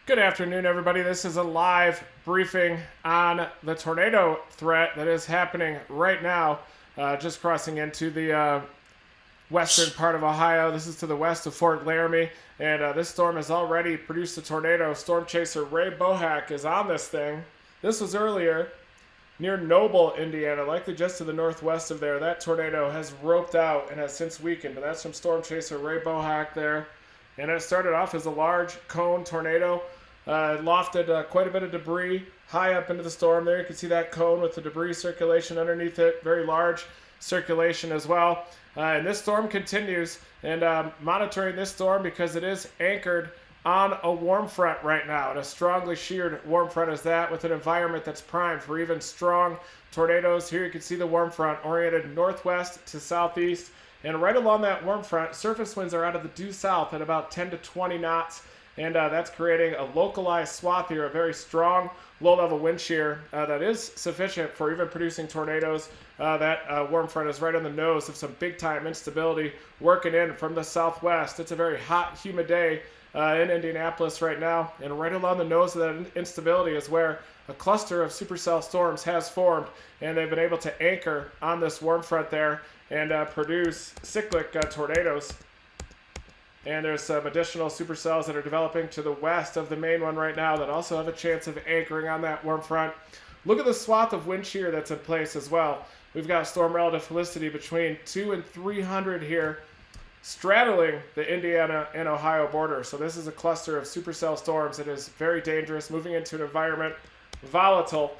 Good afternoon, everybody. This is a live briefing on the tornado threat that is happening right now, just crossing into the western part of Ohio. This is to the west of Fort Laramie, and this storm has already produced a tornado. Storm chaser Ray Bohack is on this thing. This was earlier near Noble, Indiana, likely just to the northwest of there. That tornado has roped out and has since weakened, but that's from storm chaser Ray Bohack there. And it started off as a large cone tornado. Lofted quite a bit of debris high up into the storm there. You can see that cone with the debris circulation underneath it. Very large circulation as well. And this storm continues, and monitoring this storm because it is anchored on a warm front right now. And a strongly sheared warm front is that, with an environment that's primed for even strong tornadoes. Here you can see the warm front oriented northwest to southeast. And right along that warm front, surface winds are out of the due south at about 10 to 20 knots. And that's creating a localized swath here, a very strong low-level wind shear that is sufficient for even producing tornadoes. That warm front is right on the nose of some big-time instability working in from the southwest. It's a very hot, humid day in Indianapolis right now. And right along the nose of that instability is where a cluster of supercell storms has formed. And they've been able to anchor on this warm front there and produce cyclic tornadoes. And there's some additional supercells that are developing to the west of the main one right now that also have a chance of anchoring on that warm front. Look at the swath of wind shear that's in place as well. We've got storm relative felicity between 200 and 300 here, straddling the Indiana and Ohio border. So this is a cluster of supercell storms that is very dangerous, moving into an environment volatile,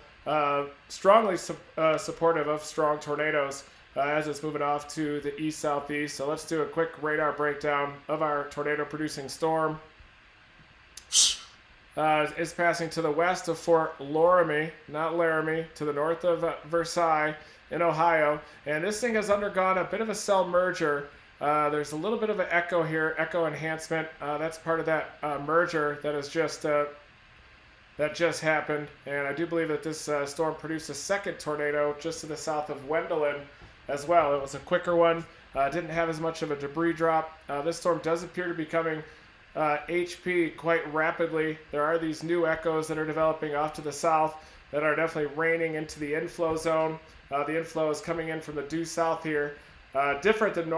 strongly supportive of strong tornadoes. As it's moving off to the east-southeast. So let's do a quick radar breakdown of our tornado-producing storm. It's passing to the west of Fort Laramie, not Laramie, to the north of Versailles in Ohio. And this thing has undergone a bit of a cell merger. There's a little bit of an echo here, echo enhancement. That's part of that merger that is that just happened. And I do believe that this storm produced a second tornado just to the south of Wendelin as well. It was a quicker one, didn't have as much of a debris drop. This storm does appear to be coming HP quite rapidly. There are these new echoes that are developing off to the south that are definitely raining into the inflow zone. The inflow is coming in from the due south here, different than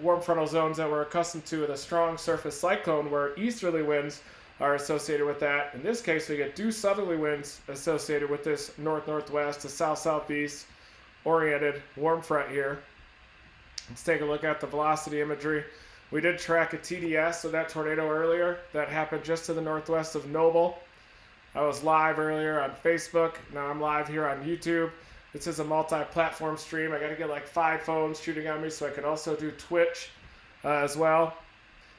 warm frontal zones that we're accustomed to with a strong surface cyclone where easterly winds are associated with that. In this case, we get due southerly winds associated with this north-northwest to south-southeast oriented warm front here. Let's take a look at the velocity imagery. We did track a TDS of that tornado earlier. That happened just to the northwest of Noble. I was live earlier on Facebook. Now I'm live here on YouTube. This is a multi-platform stream. I got to get like 5 phones shooting on me so I can also do Twitch as well.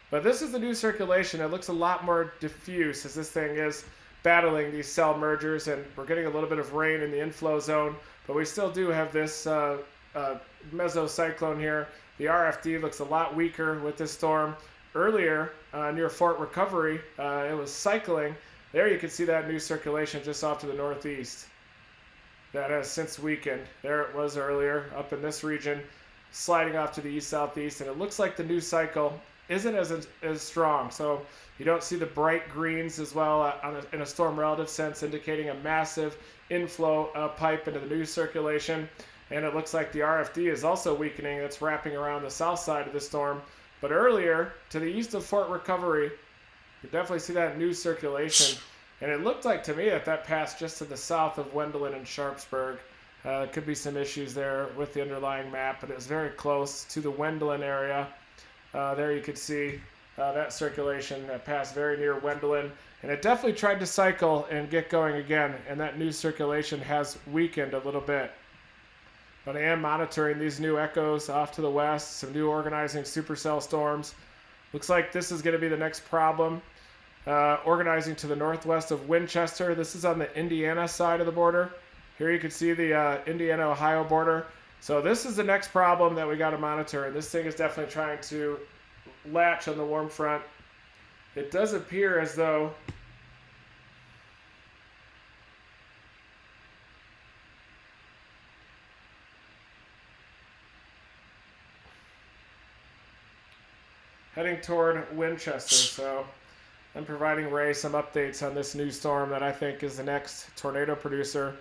But this is the new circulation. It looks a lot more diffuse as this thing is battling these cell mergers, and we're getting a little bit of rain in the inflow zone. But we still do have this mesocyclone here. The RFD looks a lot weaker with this storm. Earlier, near Fort Recovery, it was cycling. There you can see that new circulation just off to the northeast. That has since weakened. There it was earlier, up in this region, sliding off to the east-southeast. And it looks like the new cycle isn't as strong. So you don't see the bright greens as well in a storm relative sense, indicating a massive inflow pipe into the new circulation. And it looks like the RFD is also weakening. It's wrapping around the south side of the storm. But earlier, to the east of Fort Recovery, you definitely see that new circulation. And it looked like to me that passed just to the south of Wendelin and Sharpsburg. Could be some issues there with the underlying map, but it was very close to the Wendelin area. There you could see that circulation that passed very near Wendelin. And it definitely tried to cycle and get going again, and that new circulation has weakened a little bit. But I am monitoring these new echoes off to the west, some new organizing supercell storms. Looks like this is going to be the next problem. Organizing to the northwest of Winchester. This is on the Indiana side of the border. Here you can see the Indiana-Ohio border. So this is the next problem that we got to monitor. And this thing is definitely trying to latch on the warm front. It does appear as though heading toward Winchester. So I'm providing Ray some updates on this new storm that I think is the next tornado producer.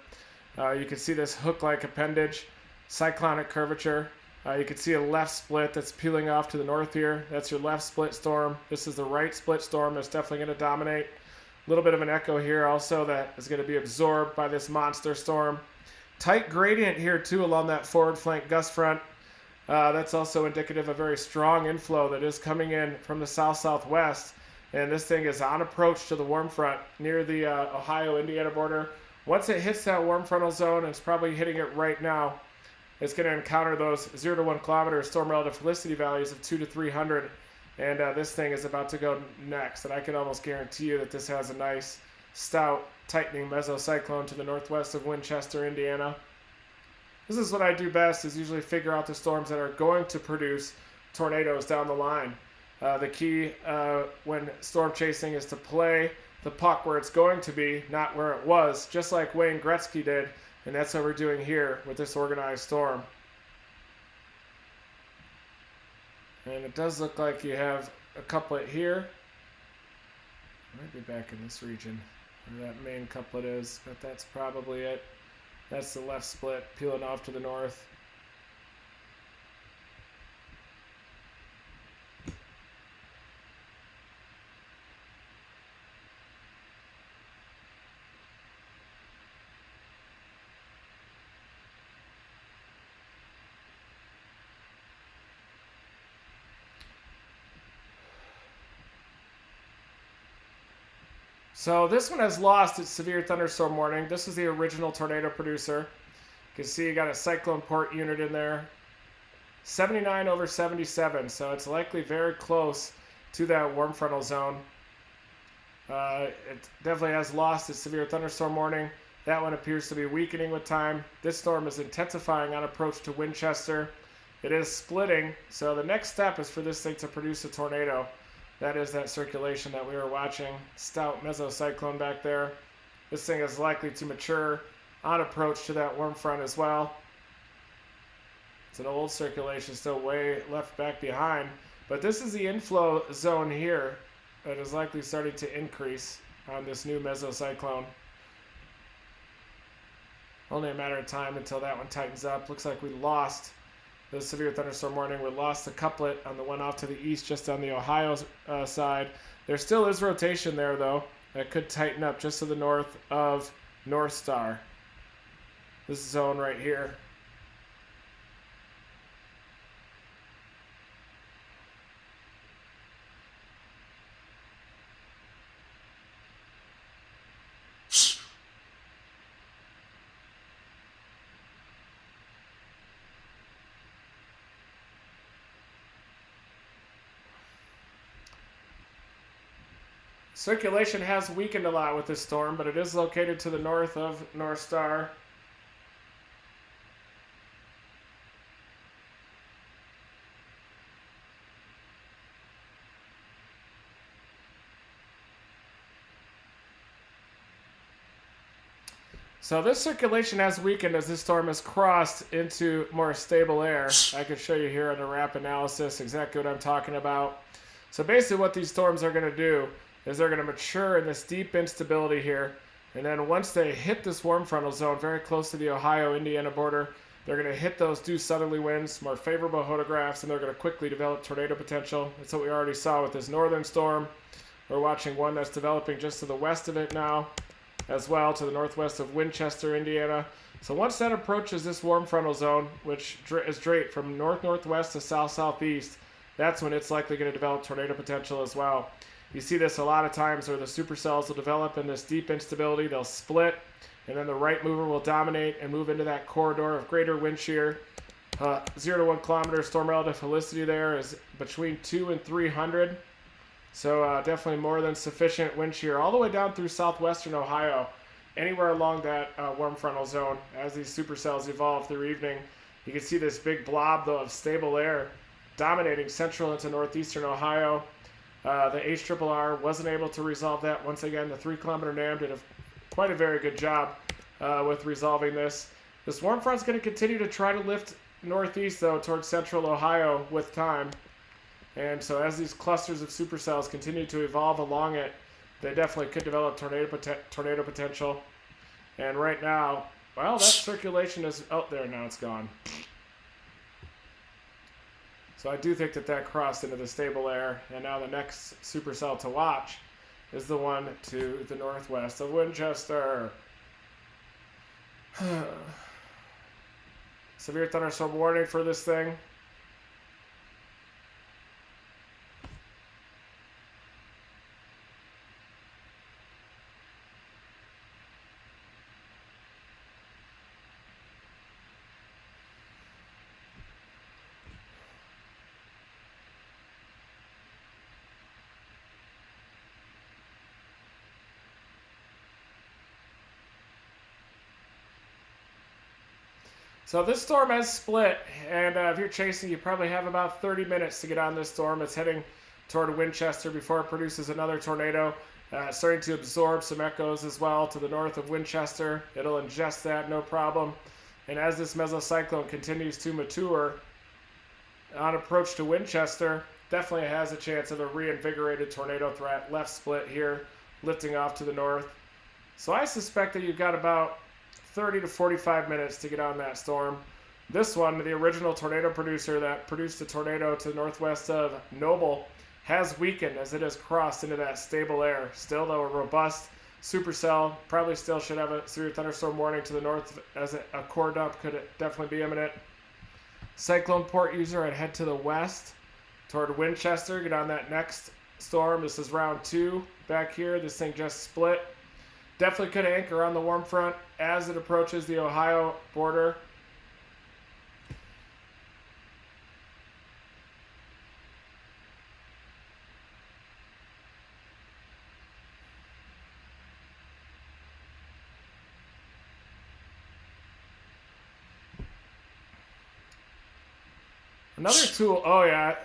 You can see this hook-like appendage, cyclonic curvature. You can see a left split that's peeling off to the north here. That's your left split storm. This is the right split storm that's definitely going to dominate. A little bit of an echo here also that is going to be absorbed by this monster storm. Tight gradient here too along that forward flank gust front. That's also indicative of a very strong inflow that is coming in from the south-southwest. And this thing is on approach to the warm front near the Ohio-Indiana border. Once it hits that warm frontal zone, and it's probably hitting it right now, it's going to encounter those 0 to 1 kilometer storm relative felicity values of 2 to 300. And this thing is about to go next. And I can almost guarantee you that this has a nice, stout, tightening mesocyclone to the northwest of Winchester, Indiana. This is what I do best, is usually figure out the storms that are going to produce tornadoes down the line. The key when storm chasing is to play the puck where it's going to be, not where it was, just like Wayne Gretzky did. And that's what we're doing here with this organized storm. And it does look like you have a couplet here. Might be back in this region where that main couplet is, but that's probably it. That's the left split peeling off to the north. So this one has lost its severe thunderstorm warning. This is the original tornado producer. You can see you got a cyclone port unit in there. 79 over 77, so it's likely very close to that warm frontal zone. It definitely has lost its severe thunderstorm warning. That one appears to be weakening with time. This storm is intensifying on approach to Winchester. It is splitting, so the next step is for this thing to produce a tornado. That is that circulation that we were watching. Stout mesocyclone back there. This thing is likely to mature on approach to that warm front as well. It's an old circulation still way left back behind. But this is the inflow zone here that is likely starting to increase on this new mesocyclone. Only a matter of time until that one tightens up. Looks like we lost the severe thunderstorm warning. We lost the couplet on the one off to the east just on the Ohio side. There still is rotation there though. That could tighten up just to the north of North Star. This zone right here. Circulation has weakened a lot with this storm, but it is located to the north of North Star. So this circulation has weakened as this storm has crossed into more stable air. I can show you here on the RAP analysis exactly what I'm talking about. So basically what these storms are going to do is they're going to mature in this deep instability here. And then once they hit this warm frontal zone very close to the Ohio-Indiana border, they're going to hit those due southerly winds, more favorable photographs, and they're going to quickly develop tornado potential. That's what we already saw with this northern storm. We're watching one that's developing just to the west of it now, as well to the northwest of Winchester, Indiana. So once that approaches this warm frontal zone, which is straight from north-northwest to south-southeast, that's when it's likely going to develop tornado potential as well. You see this a lot of times where the supercells will develop in this deep instability. They'll split, and then the right mover will dominate and move into that corridor of greater wind shear. 0 to 1 kilometer storm relative felicity there is between 2 and 300. So definitely more than sufficient wind shear all the way down through southwestern Ohio. Anywhere along that warm frontal zone as these supercells evolve through evening. You can see this big blob though of stable air dominating central into northeastern Ohio. The HRRR wasn't able to resolve that. Once again, the 3 kilometer NAM did quite a very good job with resolving this. This warm front's going to continue to try to lift northeast though towards central Ohio with time. And so as these clusters of supercells continue to evolve along it, they definitely could develop tornado potential. And right now, well, that circulation is out there now. It's gone. So I do think that crossed into the stable air, and now the next supercell to watch is the one to the northwest of Winchester. Severe thunderstorm warning for this thing. So this storm has split, and if you're chasing, you probably have about 30 minutes to get on this storm. It's heading toward Winchester before it produces another tornado, starting to absorb some echoes as well to the north of Winchester. It'll ingest that, no problem. And as this mesocyclone continues to mature on approach to Winchester, definitely has a chance of a reinvigorated tornado threat. Left split here, lifting off to the north. So I suspect that you've got about 30 to 45 minutes to get on that storm. This one, the original tornado producer that produced a tornado to the northwest of Noble, has weakened as it has crossed into that stable air. Still, though, a robust supercell. Probably still should have a severe thunderstorm warning to the north, as a core dump could definitely be imminent. Cyclone port user, I'd head to the west toward Winchester. Get on that next storm. This is round 2 back here. This thing just split. Definitely could anchor on the warm front as it approaches the Ohio border. Another tool, oh yeah,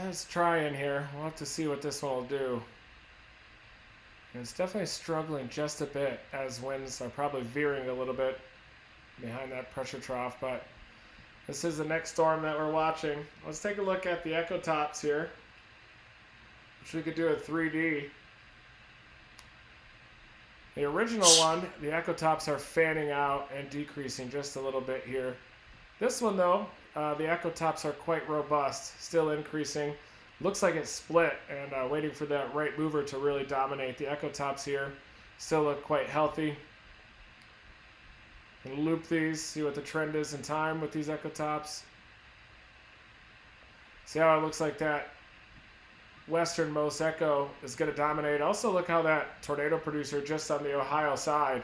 let's try in here. We'll have to see what this one will do. And it's definitely struggling just a bit as winds are probably veering a little bit behind that pressure trough, but this is the next storm that we're watching. Let's take a look at the echo tops here, which we could do a 3D. The original one, the echo tops are fanning out and decreasing just a little bit here. This one though, the echo tops are quite robust, still increasing. Looks like it's split and waiting for that right mover to really dominate. The echo tops here still look quite healthy. And loop these, see what the trend is in time with these echo tops. See how it looks like that westernmost echo is going to dominate. Also look how that tornado producer just on the Ohio side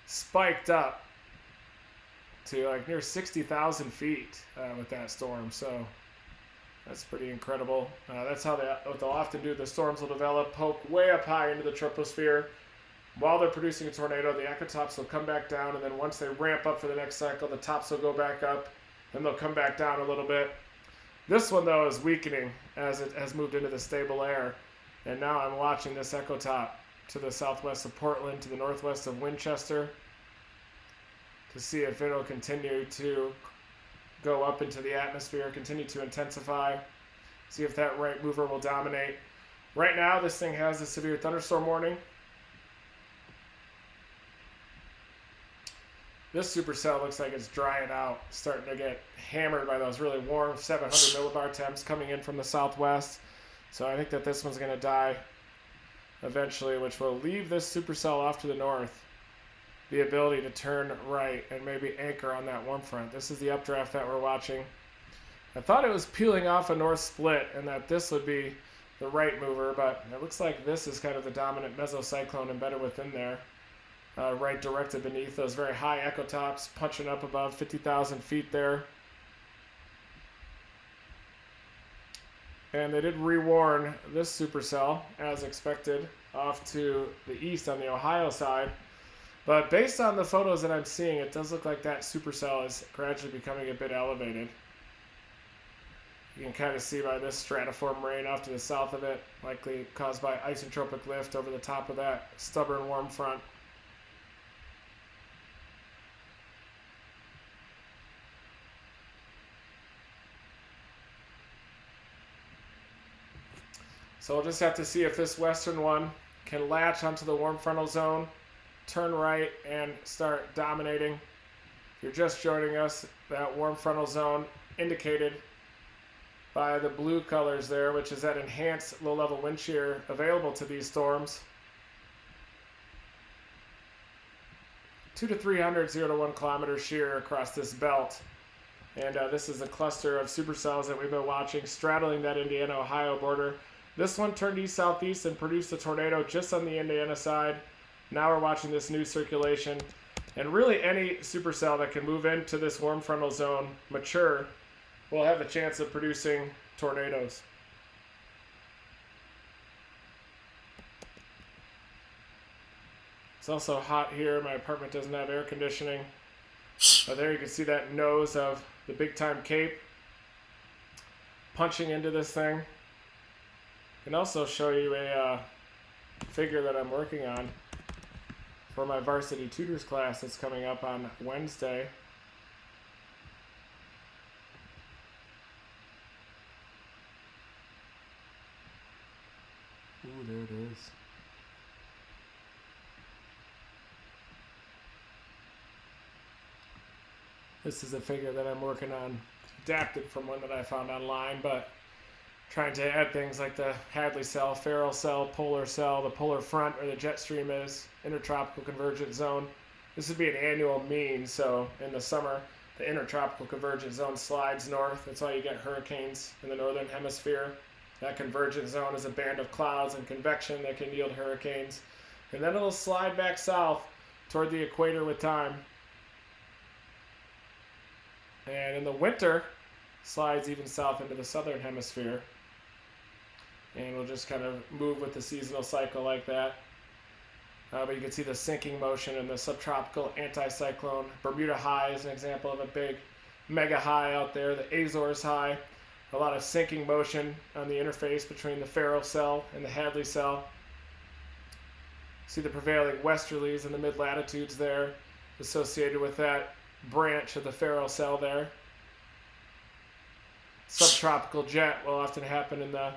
spiked up to like near 60,000 feet with that storm. So that's pretty incredible. That's how what they'll often do. The storms will develop, poke way up high into the troposphere. While they're producing a tornado, the echo tops will come back down, and then once they ramp up for the next cycle, the tops will go back up, and they'll come back down a little bit. This one, though, is weakening as it has moved into the stable air. And now I'm watching this echo top to the southwest of Portland, to the northwest of Winchester, to see if it'll continue to go up into the atmosphere, continue to intensify, see if that right mover will dominate. Right now, this thing has a severe thunderstorm warning. This supercell looks like it's drying out, starting to get hammered by those really warm 700 millibar temps coming in from the southwest. So I think that this one's going to die eventually, which will leave this supercell off to the north the ability to turn right and maybe anchor on that warm front. This is the updraft that we're watching. I thought it was peeling off a north split and that this would be the right mover, but it looks like this is kind of the dominant mesocyclone embedded within there. Right directed beneath those very high echo tops, punching up above 50,000 feet there. And they did rewarn this supercell, as expected, off to the east on the Ohio side. But based on the photos that I'm seeing, it does look like that supercell is gradually becoming a bit elevated. You can kind of see by this stratiform rain off to the south of it, likely caused by isotropic lift over the top of that stubborn warm front. So we'll just have to see if this western one can latch onto the warm frontal zone, turn right, and start dominating. If you're just joining us, that warm frontal zone indicated by the blue colors there, which is that enhanced low-level wind shear available to these storms. 2 to 300, 0 to 1 kilometer shear across this belt. And this is a cluster of supercells that we've been watching straddling that Indiana-Ohio border. This one turned east-southeast and produced a tornado just on the Indiana side. Now we're watching this new circulation. And really any supercell that can move into this warm frontal zone, mature, will have a chance of producing tornadoes. It's also hot here. My apartment doesn't have air conditioning. But there you can see that nose of the big time Cape punching into this thing. I can also show you a figure that I'm working on for my varsity tutors class that's coming up on Wednesday. Ooh, there it is. This is a figure that I'm working on, adapted from one that I found online, but trying to add things like the Hadley cell, Ferrel cell, polar cell, the polar front where the jet stream is, intertropical convergent zone. This would be an annual mean, so in the summer, the intertropical convergent zone slides north. That's why you get hurricanes in the northern hemisphere. That convergent zone is a band of clouds and convection that can yield hurricanes. And then it'll slide back south toward the equator with time. And in the winter, slides even south into the southern hemisphere. And we'll just kind of move with the seasonal cycle like that. But you can see the sinking motion in the subtropical anticyclone. Bermuda High is an example of a big mega high out there. The Azores High, a lot of sinking motion on the interface between the Ferrel cell and the Hadley cell. See the prevailing westerlies in the mid-latitudes there associated with that branch of the Ferrel cell there. Subtropical jet will often happen in the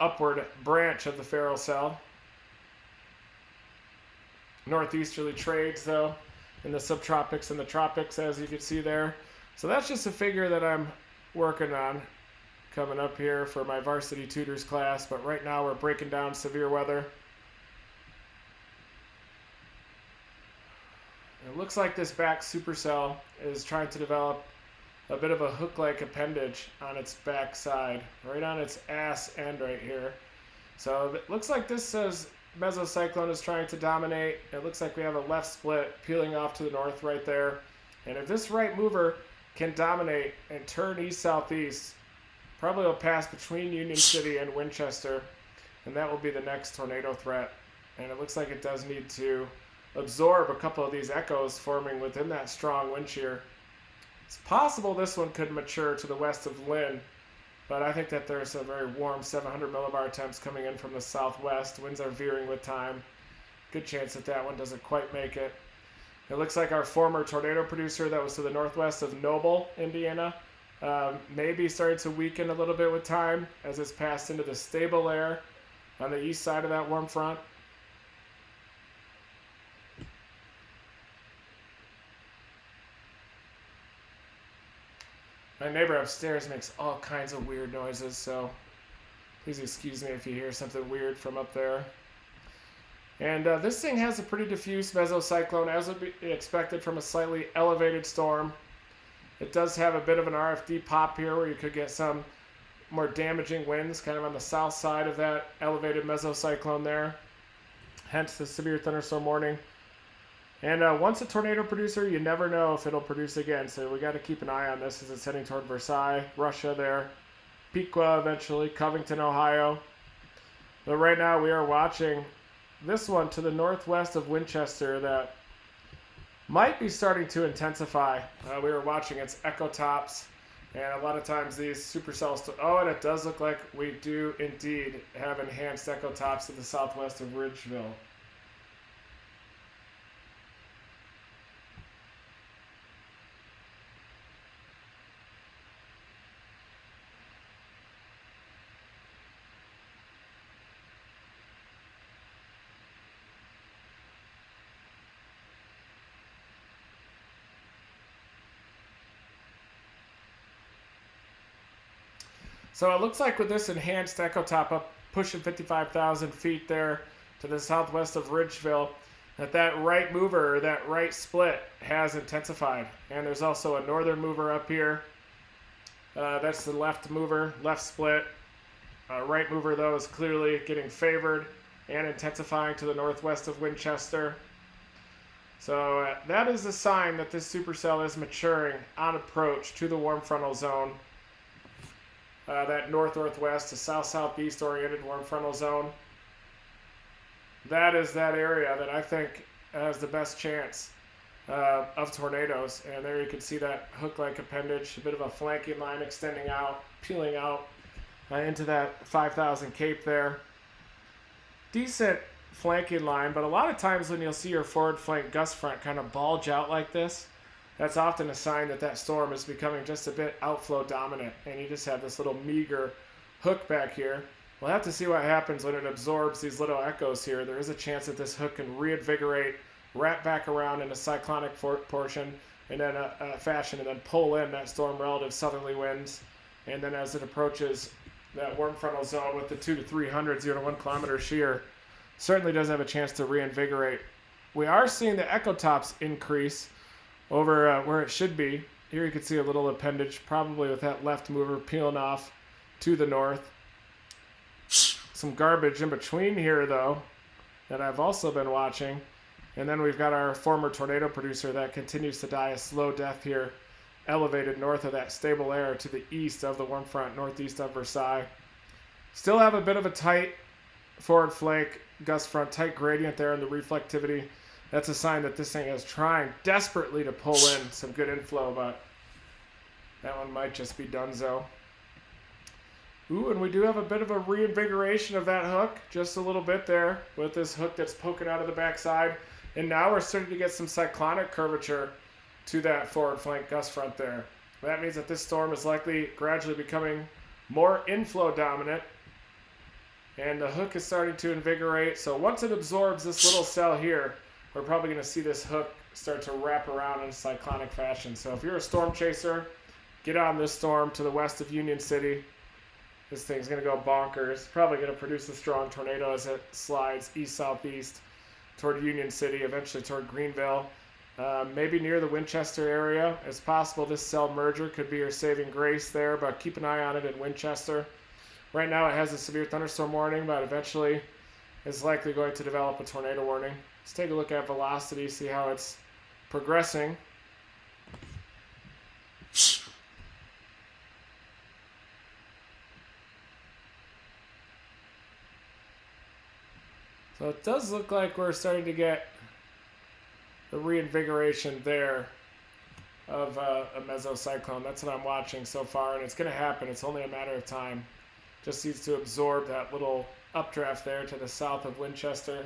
upward branch of the Ferrel cell. Northeasterly trades, though, in the subtropics and the tropics, as you can see there. So that's just a figure that I'm working on coming up here for my varsity tutors class. But right now we're breaking down severe weather. It looks like this back supercell is trying to develop a bit of a hook-like appendage on its back side, right on its ass end right here. So it looks like this says mesocyclone is trying to dominate. It looks like we have a left split peeling off to the north right there. And if this right mover can dominate and turn east-southeast, probably will pass between Union City and Winchester, and that will be the next tornado threat. And it looks like it does need to absorb a couple of these echoes forming within that strong wind shear. It's possible this one could mature to the west of Lynn, but I think that there's a very warm 700 millibar temps coming in from the southwest. Winds are veering with time. Good chance that that one doesn't quite make it. It looks like our former tornado producer that was to the northwest of Noble, Indiana, maybe started to weaken a little bit with time as it's passed into the stable air on the east side of that warm front. My neighbor upstairs makes all kinds of weird noises, so please excuse me if you hear something weird from up there. And this thing has a pretty diffuse mesocyclone, as would be expected from a slightly elevated storm. It does have a bit of an RFD pop here where you could get some more damaging winds kind of on the south side of that elevated mesocyclone there. Hence the severe thunderstorm warning. And once a tornado producer, you never know if it'll produce again. So we got to keep an eye on this as it's heading toward Versailles, Russia there. Piqua eventually, Covington, Ohio. But right now we are watching this one to the northwest of Winchester that might be starting to intensify. We were watching its echo tops. And a lot of times these supercells, oh, and it does look like we do indeed have enhanced echo tops to the southwest of Ridgeville. So it looks like with this enhanced echo top up pushing 55,000 feet there to the southwest of Ridgeville, that right mover, or that right split, has intensified. And there's also a northern mover up here. That's the left mover, left split. Right mover, though, is clearly getting favored and intensifying to the northwest of Winchester. So that is a sign that this supercell is maturing on approach to the warm frontal zone. That north-northwest to south-southeast oriented warm frontal zone. That is that area that I think has the best chance of tornadoes. And there you can see that hook-like appendage, a bit of a flanking line extending out, peeling out into that 5,000 cape there. Decent flanking line, but a lot of times when you'll see your forward flank gust front kind of bulge out like this, that's often a sign that that storm is becoming just a bit outflow dominant, and you just have this little meager hook back here. We'll have to see what happens when it absorbs these little echoes here. There is a chance that this hook can reinvigorate, wrap back around in a cyclonic portion, and then fashion, and then pull in that storm relative southerly winds. And then as it approaches that warm frontal zone with the 2 to 300, 0 to 1 kilometer shear, certainly does have a chance to reinvigorate. We are seeing the echo tops increase over where it should be. Here you can see a little appendage, probably with that left mover peeling off to the north. Some garbage in between here, though, that I've also been watching. And then we've got our former tornado producer that continues to die a slow death here, elevated north of that stable air to the east of the warm front, northeast of Versailles. Still have a bit of a tight forward flank gust front, tight gradient there in the reflectivity. That's a sign that this thing is trying desperately to pull in some good inflow, but that one might just be donezo. Ooh, and we do have a bit of a reinvigoration of that hook, just a little bit there, with this hook that's poking out of the backside. And now we're starting to get some cyclonic curvature to that forward flank gust front there. That means that this storm is likely gradually becoming more inflow dominant, and the hook is starting to invigorate. So once it absorbs this little cell here, we're probably going to see this hook start to wrap around in cyclonic fashion. So if you're a storm chaser, get on this storm to the west of Union City. This thing's going to go bonkers. Probably going to produce a strong tornado as it slides east-southeast toward Union City, eventually toward Greenville. Maybe near the Winchester area. It's possible this cell merger could be your saving grace there, but keep an eye on it in Winchester. Right now it has a severe thunderstorm warning, but eventually it's likely going to develop a tornado warning. Let's take a look at velocity, see how it's progressing. So it does look like we're starting to get the reinvigoration there of a mesocyclone. That's what I'm watching so far, and it's going to happen. It's only a matter of time. Just needs to absorb that little updraft there to the south of Winchester.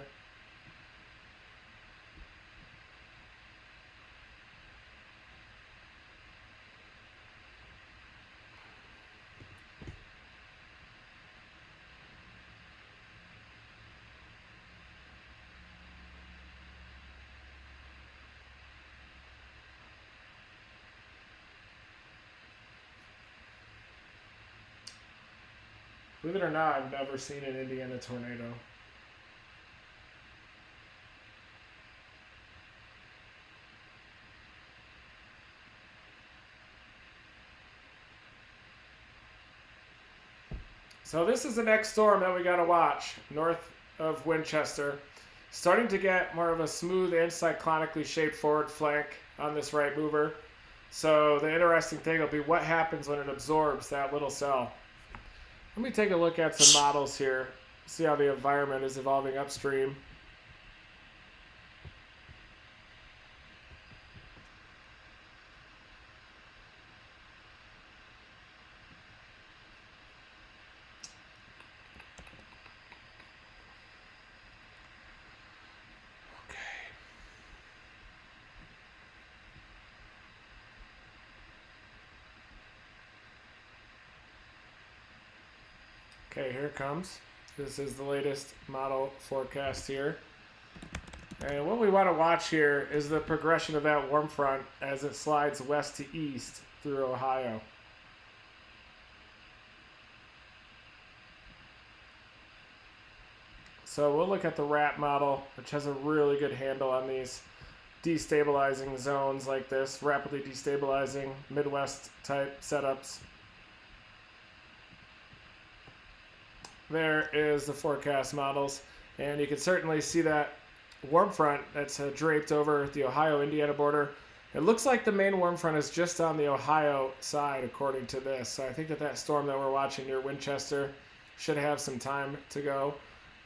Believe it or not, I've never seen an Indiana tornado. So this is the next storm that we got to watch, north of Winchester. Starting to get more of a smooth and cyclonically shaped forward flank on this right mover. So the interesting thing will be what happens when it absorbs that little cell. Let me take a look at some models here, see how the environment is evolving upstream. Okay, here it comes. This is the latest model forecast here. And what we want to watch here is the progression of that warm front as it slides west to east through Ohio. So we'll look at the RAT model, which has a really good handle on these destabilizing zones like this, rapidly destabilizing Midwest type setups. There is the forecast models, and you can certainly see that warm front that's draped over the Ohio-Indiana border. It looks like the main warm front is just on the Ohio side, according to this. So I think that storm that we're watching near Winchester should have some time to go.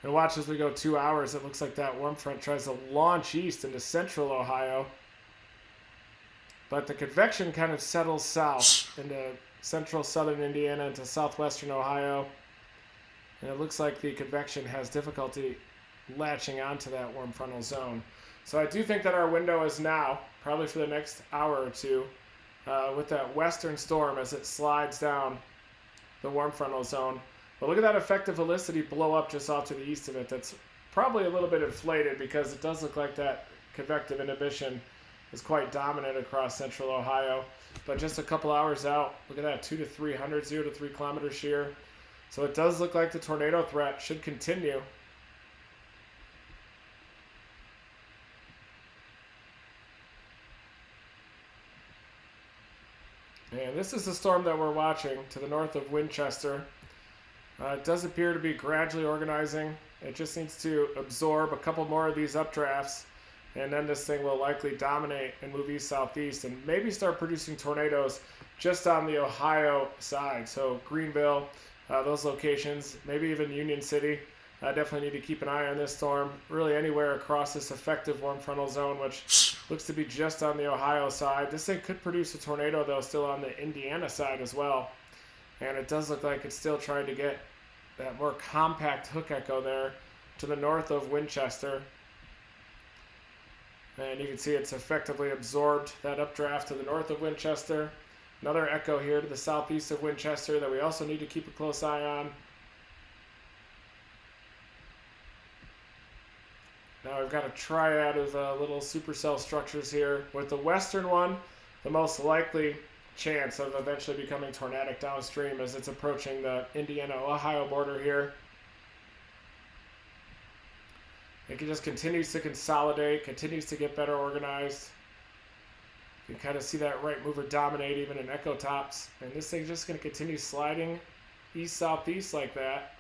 And watch as we go 2 hours, it looks like that warm front tries to launch east into central Ohio. But the convection kind of settles south into central southern Indiana into southwestern Ohio. And it looks like the convection has difficulty latching onto that warm frontal zone. So I do think that our window is now, probably for the next hour or two, with that western storm as it slides down the warm frontal zone. But look at that effective helicity blow up just off to the east of it. That's probably a little bit inflated because it does look like that convective inhibition is quite dominant across central Ohio. But just a couple hours out, look at that 2 to 300, 0 to 3 kilometer shear. So it does look like the tornado threat should continue. And this is the storm that we're watching to the north of Winchester. It does appear to be gradually organizing. It just needs to absorb a couple more of these updrafts, and then this thing will likely dominate and move east-southeast and maybe start producing tornadoes just on the Ohio side. So Greenville, those locations, maybe even Union City. Definitely need to keep an eye on this storm. Really anywhere across this effective warm frontal zone, which looks to be just on the Ohio side. This thing could produce a tornado, though, still on the Indiana side as well. And it does look like it's still trying to get that more compact hook echo there to the north of Winchester. And you can see it's effectively absorbed that updraft to the north of Winchester. Another echo here to the southeast of Winchester that we also need to keep a close eye on. Now we've got a triad of little supercell structures here. With the western one, the most likely chance of eventually becoming tornadic downstream as it's approaching the Indiana-Ohio border here. It just continues to consolidate, continues to get better organized. You can kind of see that right mover dominate even in echo tops. And this thing's just going to continue sliding east-southeast like that.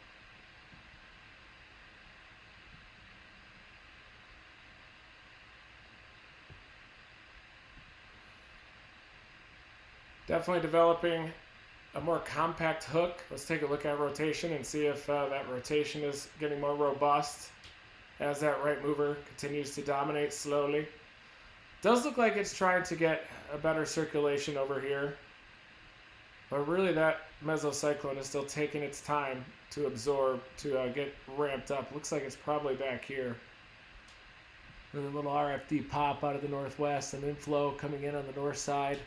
Definitely developing a more compact hook. Let's take a look at rotation and see if that rotation is getting more robust as that right mover continues to dominate slowly. Does look like it's trying to get a better circulation over here. But really that mesocyclone is still taking its time to absorb, to get ramped up. Looks like it's probably back here. With a little RFD pop out of the northwest and inflow coming in on the north side.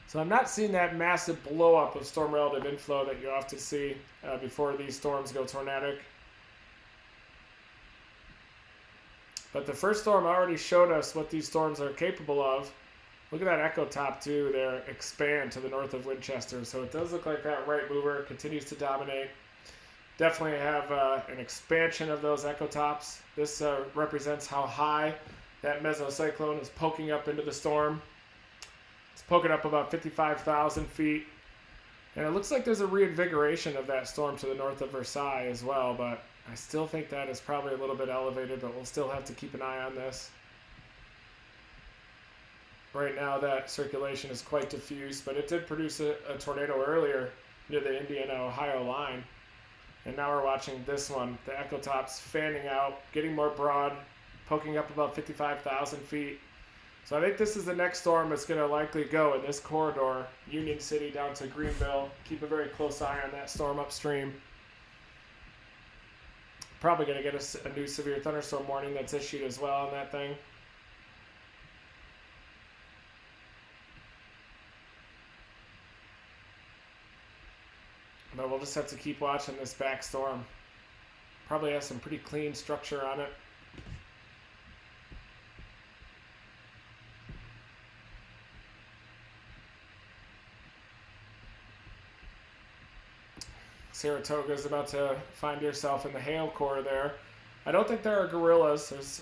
So I'm not seeing that massive blow up of storm relative inflow that you often see before these storms go tornadic. But the first storm already showed us what these storms are capable of. Look at that echo top too there expand to the north of Winchester. So it does look like that right mover continues to dominate. Definitely have an expansion of those echo tops. This represents how high that mesocyclone is poking up into the storm. It's poking up about 55,000 feet. And it looks like there's a reinvigoration of that storm to the north of Versailles as well, but I still think that is probably a little bit elevated, but we'll still have to keep an eye on this. Right now that circulation is quite diffuse, but it did produce a tornado earlier near the Indiana-Ohio line. And now we're watching this one, the echo tops fanning out, getting more broad, poking up about 55,000 feet. So I think this is the next storm that's going to likely go in this corridor, Union City down to Greenville. Keep a very close eye on that storm upstream. Probably going to get a new severe thunderstorm warning that's issued as well on that thing. But we'll just have to keep watching this back storm. Probably has some pretty clean structure on it. Saratoga is about to find yourself in the hail core there. I don't think there are gorillas.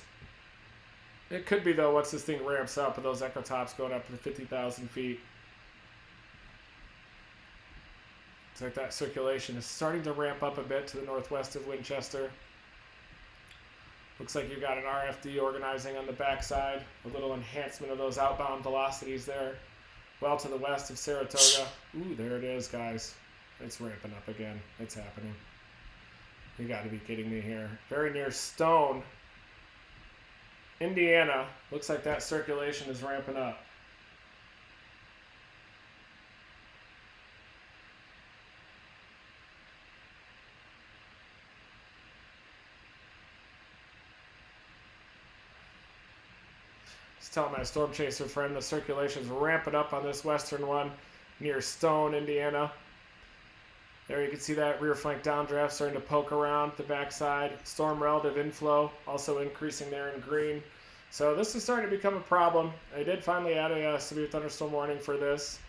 It could be, though, once this thing ramps up with those echo tops going up to 50,000 feet. It's like that circulation is starting to ramp up a bit to the northwest of Winchester. Looks like you've got an RFD organizing on the backside. A little enhancement of those outbound velocities there. Well to the west of Saratoga. Ooh, there it is, guys. It's ramping up again. It's happening. You got to be kidding me here. Very near Stone, Indiana. Looks like that circulation is ramping up. Tell my storm chaser friend the circulation's ramping up on this western one near Stone, Indiana. There you can see that rear flank downdraft starting to poke around the backside. Storm relative inflow also increasing there in green. So this is starting to become a problem. I did finally add a severe thunderstorm warning for this,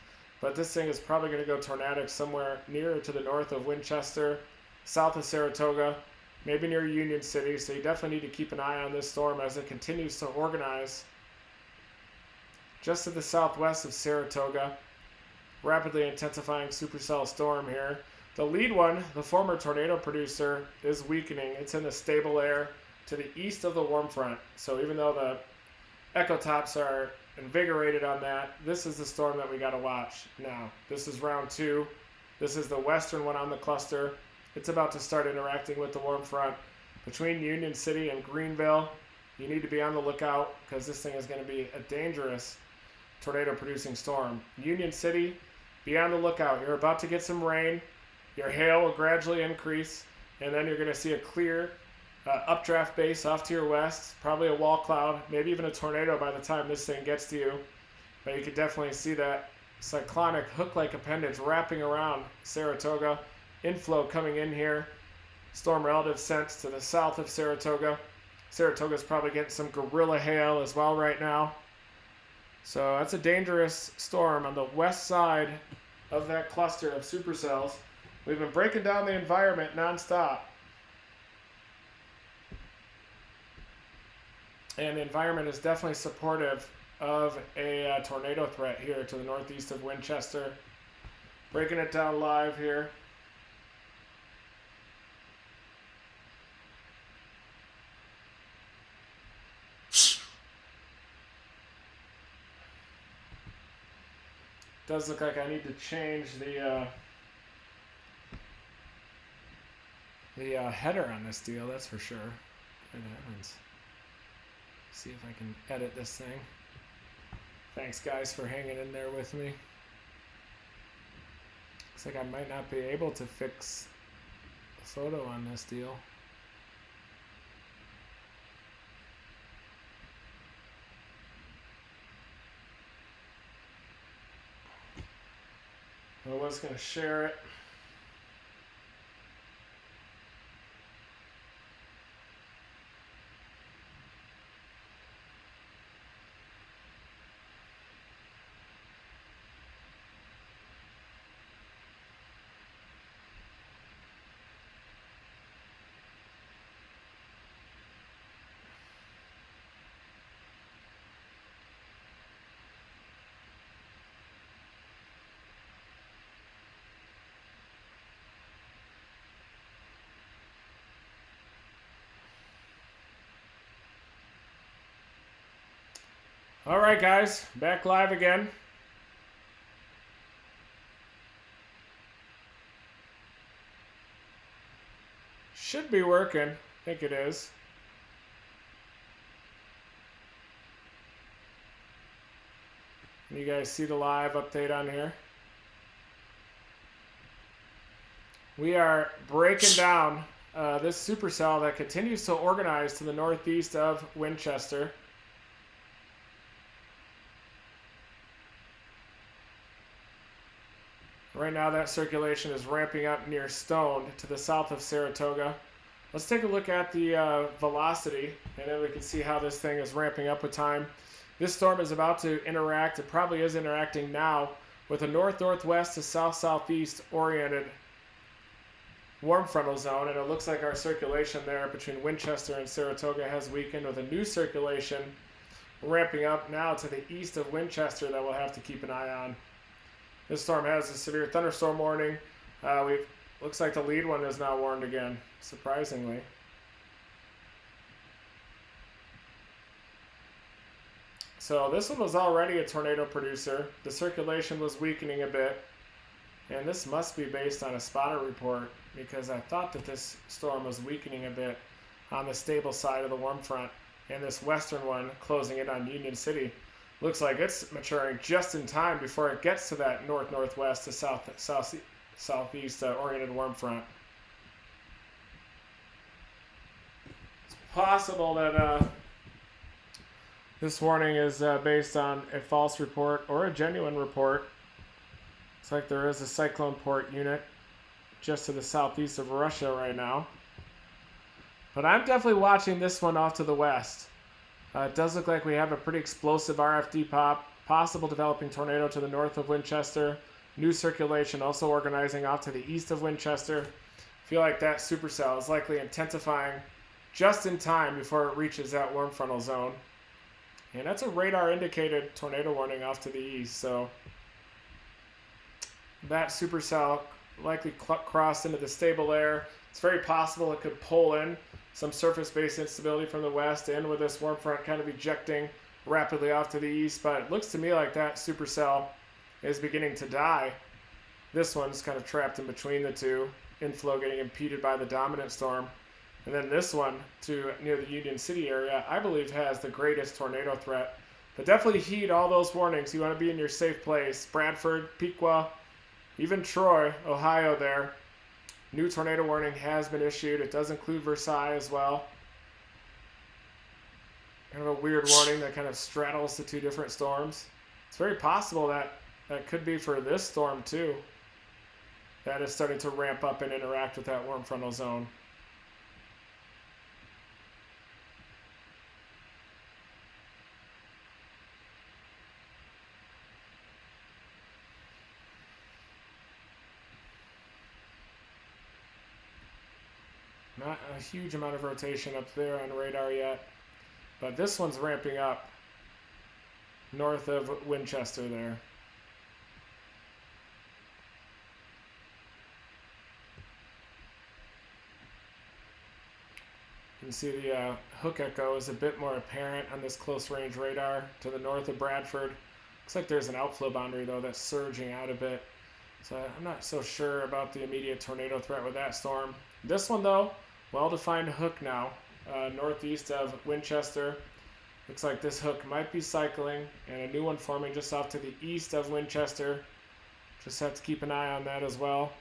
but this thing is probably going to go tornadic somewhere nearer to the north of Winchester, south of Saratoga, maybe near Union City. So you definitely need to keep an eye on this storm as it continues to organize. Just to the southwest of Saratoga, rapidly intensifying supercell storm here. The lead one, the former tornado producer, is weakening. It's in the stable air to the east of the warm front. So even though the echo tops are invigorated on that, this is the storm that we got to watch now. This is round 2. This is the western one on the cluster. It's about to start interacting with the warm front. Between Union City and Greenville, you need to be on the lookout because this thing is going to be a dangerous tornado-producing storm. Union City, be on the lookout. You're about to get some rain. Your hail will gradually increase, and then you're going to see a clear updraft base off to your west, probably a wall cloud, maybe even a tornado by the time this thing gets to you. But you can definitely see that cyclonic hook-like appendage wrapping around Saratoga. Inflow coming in here. Storm relative sense to the south of Saratoga. Saratoga's probably getting some gorilla hail as well right now. So that's a dangerous storm on the west side of that cluster of supercells. We've been breaking down the environment nonstop. And the environment is definitely supportive of a tornado threat here to the northeast of Winchester. Breaking it down live here. Does look like I need to change the header on this deal, that's for sure. Good heavens. See if I can edit this thing. Thanks guys for hanging in there with me. Looks like I might not be able to fix the photo on this deal. I was going to share it. All right, guys, back live again. Should be working. I think it is. Can you guys see the live update on here? We are breaking down this supercell that continues to organize to the northeast of Winchester. Right now that circulation is ramping up near Stone to the south of Saratoga. Let's take a look at the velocity, and then we can see how this thing is ramping up with time. This storm is about to interact, it probably is interacting now, with a north-northwest to south-southeast oriented warm frontal zone, and it looks like our circulation there between Winchester and Saratoga has weakened, with a new circulation ramping up now to the east of Winchester that we'll have to keep an eye on. This storm has a severe thunderstorm warning. Looks like the lead one is now warned again, surprisingly. So this one was already a tornado producer. The circulation was weakening a bit. And this must be based on a spotter report, because I thought that this storm was weakening a bit on the stable side of the warm front. And this western one closing in on Union City looks like it's maturing just in time before it gets to that north-northwest to southeast oriented warm front. It's possible that this warning is based on a false report or a genuine report. Looks like there is a cyclone port unit just to the southeast of Russia right now. But I'm definitely watching this one off to the west. It does look like we have a pretty explosive RFD pop, possible developing tornado to the north of Winchester. New circulation also organizing off to the east of Winchester. I feel like that supercell is likely intensifying just in time before it reaches that warm frontal zone. And that's a radar indicated tornado warning off to the east. So that supercell likely crossed into the stable air. It's very possible it could pull in some surface-based instability from the west, and with this warm front kind of ejecting rapidly off to the east. But it looks to me like that supercell is beginning to die. This one's kind of trapped in between the two, inflow getting impeded by the dominant storm. And then this one to near the Union City area, I believe, has the greatest tornado threat. But definitely heed all those warnings. You want to be in your safe place. Bradford, Piqua, even Troy, Ohio there. New tornado warning has been issued. It does include Versailles as well. Kind of a weird warning that kind of straddles the two different storms. It's very possible that that could be for this storm too. That is starting to ramp up and interact with that warm frontal zone. Not a huge amount of rotation up there on radar yet, but this one's ramping up north of Winchester there. You can see the hook echo is a bit more apparent on this close range radar to the north of Bradford. Looks like there's an outflow boundary though that's surging out a bit. So I'm not so sure about the immediate tornado threat with that storm. This one though, well-defined hook now, northeast of Winchester. Looks like this hook might be cycling, and a new one forming just off to the east of Winchester. Just have to keep an eye on that as well.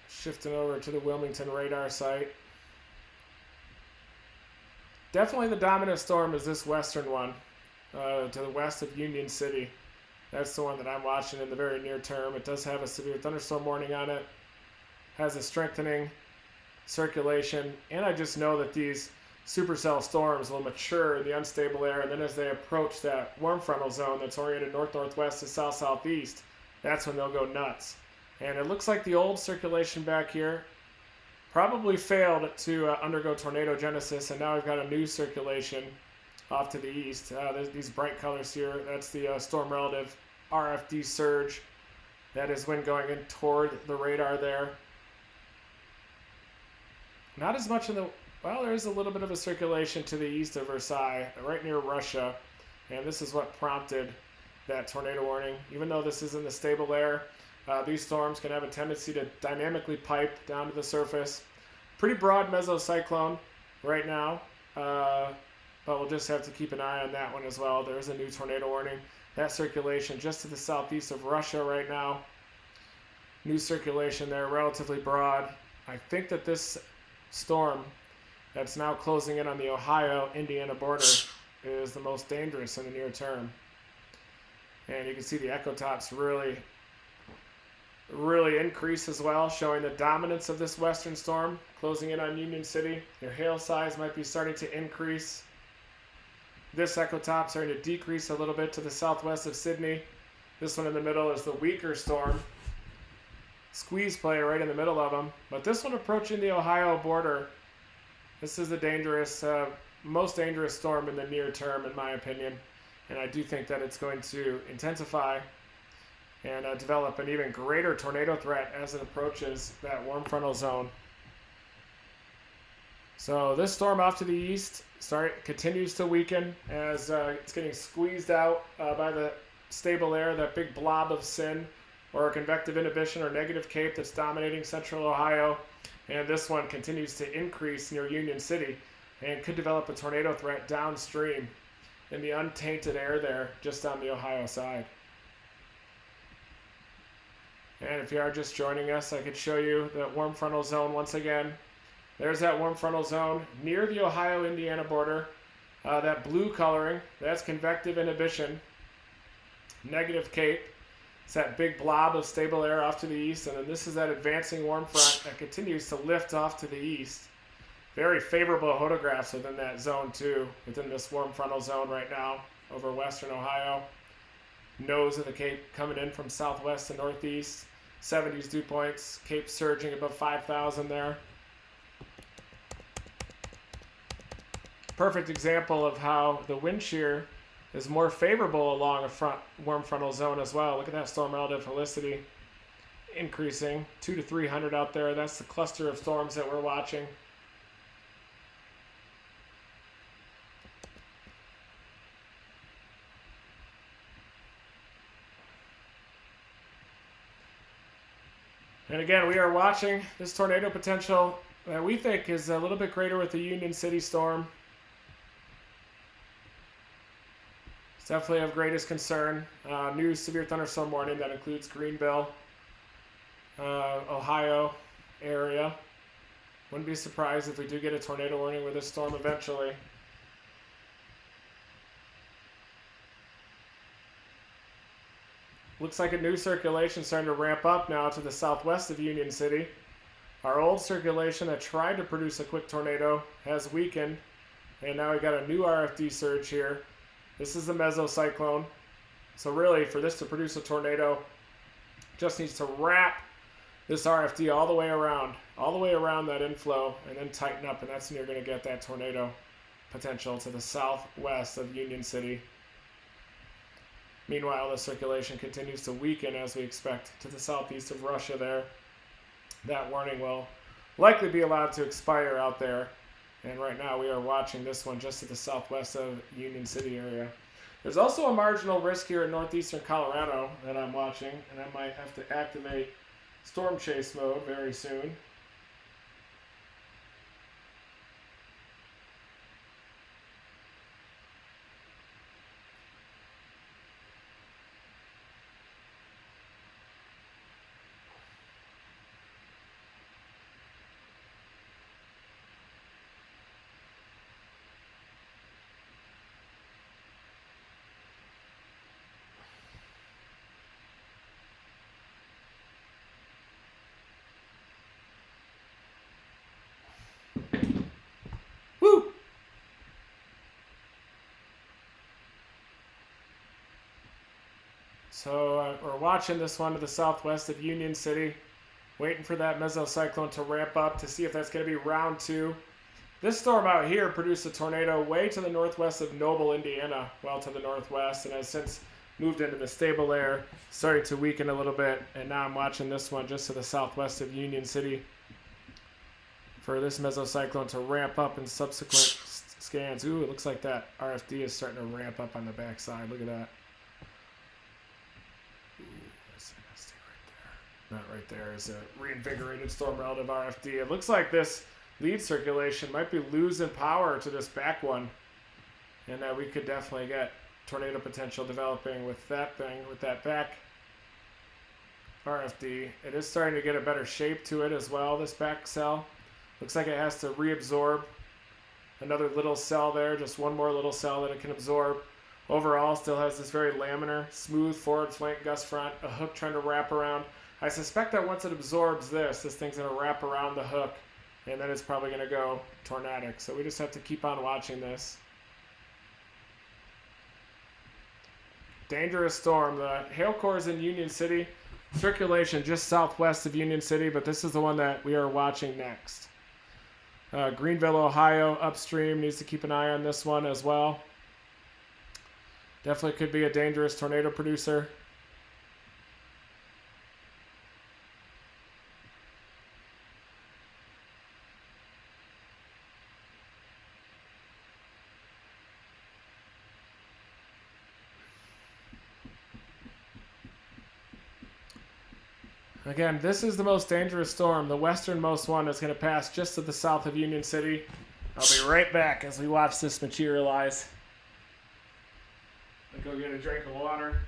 Shifting over to the Wilmington radar site. Definitely the dominant storm is this western one, to the west of Union City. That's the one that I'm watching in the very near term. It does have a severe thunderstorm warning on it. Has a strengthening circulation. And I just know that these supercell storms will mature in the unstable air. And then as they approach that warm frontal zone that's oriented north-northwest to south-southeast, that's when they'll go nuts. And it looks like the old circulation back here probably failed to undergo tornado genesis. And now we've got a new circulation off to the east. These bright colors here, that's the storm relative RFD surge. That is wind going in toward the radar there. Not as much in the, well, there's a little bit of a circulation to the east of Versailles, right near Russia. And this is what prompted that tornado warning. Even though this is in the stable air, these storms can have a tendency to dynamically pipe down to the surface. Pretty broad mesocyclone right now. But we'll just have to keep an eye on that one as well. There is a new tornado warning. That circulation just to the southeast of Russia right now. New circulation there, relatively broad. I think that this storm that's now closing in on the Ohio-Indiana border is the most dangerous in the near term. And you can see the echo tops really increase as well, showing the dominance of this western storm closing in on Union City. Your hail size might be starting to increase. This ecotop starting to decrease a little bit to the southwest of Sydney. This one in the middle is the weaker storm. Squeeze play right in the middle of them. But this one approaching the Ohio border. This is the dangerous, most dangerous storm in the near term, in my opinion. And I do think that it's going to intensify and develop an even greater tornado threat as it approaches that warm frontal zone. So this storm off to the east continues to weaken as it's getting squeezed out by the stable air, that big blob of sin or convective inhibition or negative cape that's dominating central Ohio. And this one continues to increase near Union City and could develop a tornado threat downstream in the untainted air there just on the Ohio side. And if you are just joining us, I could show you that warm frontal zone once again. There's that warm frontal zone near the Ohio-Indiana border. That blue coloring, that's convective inhibition. Negative cape, it's that big blob of stable air off to the east. And then this is that advancing warm front that continues to lift off to the east. Very favorable photographs within that zone too, within this warm frontal zone right now over western Ohio. Nose of the cape coming in from southwest to northeast. 70s dew points, cape surging above 5,000 there. Perfect example of how the wind shear is more favorable along a warm frontal zone as well. Look at that storm relative helicity increasing 200 to 300 out there. That's the cluster of storms that we're watching. And again, we are watching this tornado potential that we think is a little bit greater with the Union City storm. It's definitely of greatest concern. New severe thunderstorm warning that includes Greenville, Ohio area. Wouldn't be surprised if we do get a tornado warning with this storm eventually. Looks like a new circulation starting to ramp up now to the southwest of Union City. Our old circulation that tried to produce a quick tornado has weakened, and now we got a new RFD surge here. This is the mesocyclone. So really, for this to produce a tornado, just needs to wrap this RFD all the way around that inflow, and then tighten up, and that's when you're going to get that tornado potential to the southwest of Union City. Meanwhile, the circulation continues to weaken as we expect to the southeast of Russia there. That warning will likely be allowed to expire out there. And right now we are watching this one just to the southwest of Union City area. There's also a marginal risk here in northeastern Colorado that I'm watching, and I might have to activate storm chase mode very soon. Woo! So we're watching this one to the southwest of Union City, waiting for that mesocyclone to ramp up to see if that's going to be round 2. This storm out here produced a tornado way to the northwest of Noble, Indiana, well to the northwest, and has since moved into the stable air, starting to weaken a little bit, and now I'm watching this one just to the southwest of Union City for this mesocyclone to ramp up in subsequent scans. Ooh, it looks like that RFD is starting to ramp up on the backside. Look at that. Ooh, that's nasty right there. That right there is a reinvigorated storm relative RFD. It looks like this lead circulation might be losing power to this back one, and that we could definitely get tornado potential developing with that thing, with that back RFD. It is starting to get a better shape to it as well, this back cell. Looks like it has to reabsorb another little cell there, just one more little cell that it can absorb. Overall, still has this very laminar, smooth forward flank gust front, a hook trying to wrap around. I suspect that once it absorbs this thing's going to wrap around the hook, and then it's probably going to go tornadic. So we just have to keep on watching this. Dangerous storm. The hail core is in Union City. Circulation just southwest of Union City, but this is the one that we are watching next. Greenville, Ohio, upstream, needs to keep an eye on this one as well. Definitely could be a dangerous tornado producer. Again, this is the most dangerous storm, the westernmost one that's going to pass just to the south of Union City. I'll be right back as we watch this materialize. I'll go get a drink of water.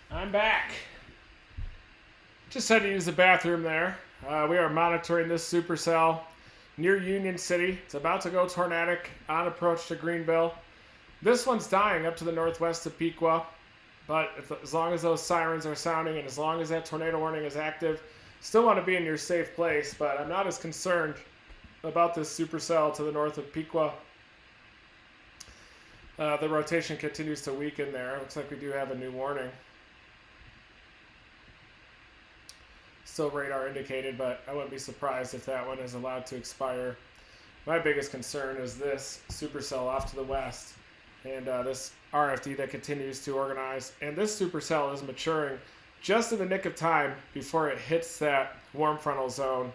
I'm back. Just had to use the bathroom there. We are monitoring this supercell near Union City. It's about to go tornadic on approach to Greenville. This one's dying up to the northwest of Piqua, but as long as those sirens are sounding and as long as that tornado warning is active, still want to be in your safe place, but I'm not as concerned about this supercell to the north of Piqua. The rotation continues to weaken there. Looks like we do have a new warning. Still radar indicated, but I wouldn't be surprised if that one is allowed to expire. My biggest concern is this supercell off to the west and this RFD that continues to organize. And this supercell is maturing just in the nick of time before it hits that warm frontal zone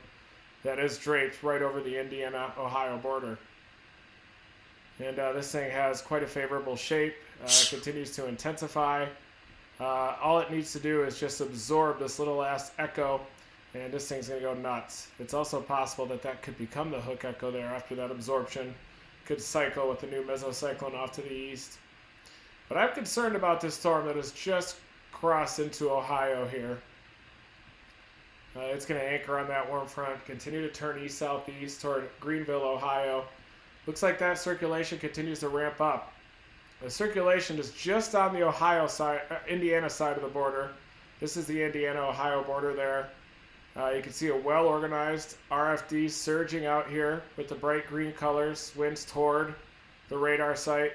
that is draped right over the Indiana-Ohio border. And this thing has quite a favorable shape, continues to intensify. All it needs to do is just absorb this little ass echo, and this thing's going to go nuts. It's also possible that that could become the hook echo there after that absorption. Could cycle with the new mesocyclone off to the east. But I'm concerned about this storm that has just crossed into Ohio here. It's going to anchor on that warm front, continue to turn east-southeast toward Greenville, Ohio. Looks like that circulation continues to ramp up. The circulation is just on the Ohio side, Indiana side of the border. This is the Indiana-Ohio border there. You can see a well-organized RFD surging out here with the bright green colors, winds toward the radar site.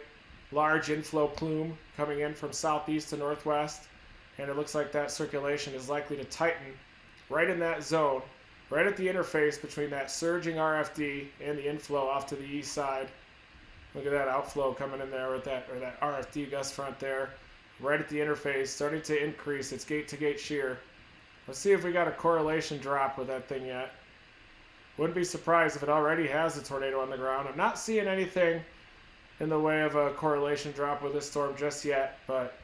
Large inflow plume coming in from southeast to northwest. And it looks like that circulation is likely to tighten right in that zone, right at the interface between that surging RFD and the inflow off to the east side. Look at that outflow coming in there with that RFD gust front there, right at the interface, starting to increase its gate-to-gate shear. Let's see if we got a correlation drop with that thing yet. Wouldn't be surprised if it already has a tornado on the ground. I'm not seeing anything in the way of a correlation drop with this storm just yet, but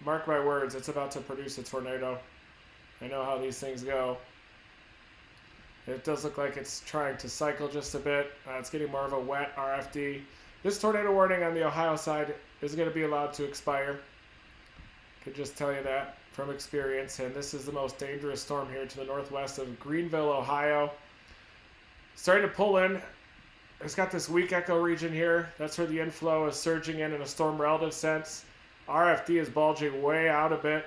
mark my words, it's about to produce a tornado. I know how these things go. It does look like it's trying to cycle just a bit. It's getting more of a wet RFD. This tornado warning on the Ohio side isn't going to be allowed to expire. Could just tell you that from experience. And this is the most dangerous storm here to the northwest of Greenville, Ohio. Starting to pull in. It's got this weak echo region here. That's where the inflow is surging in a storm relative sense. RFD is bulging way out a bit.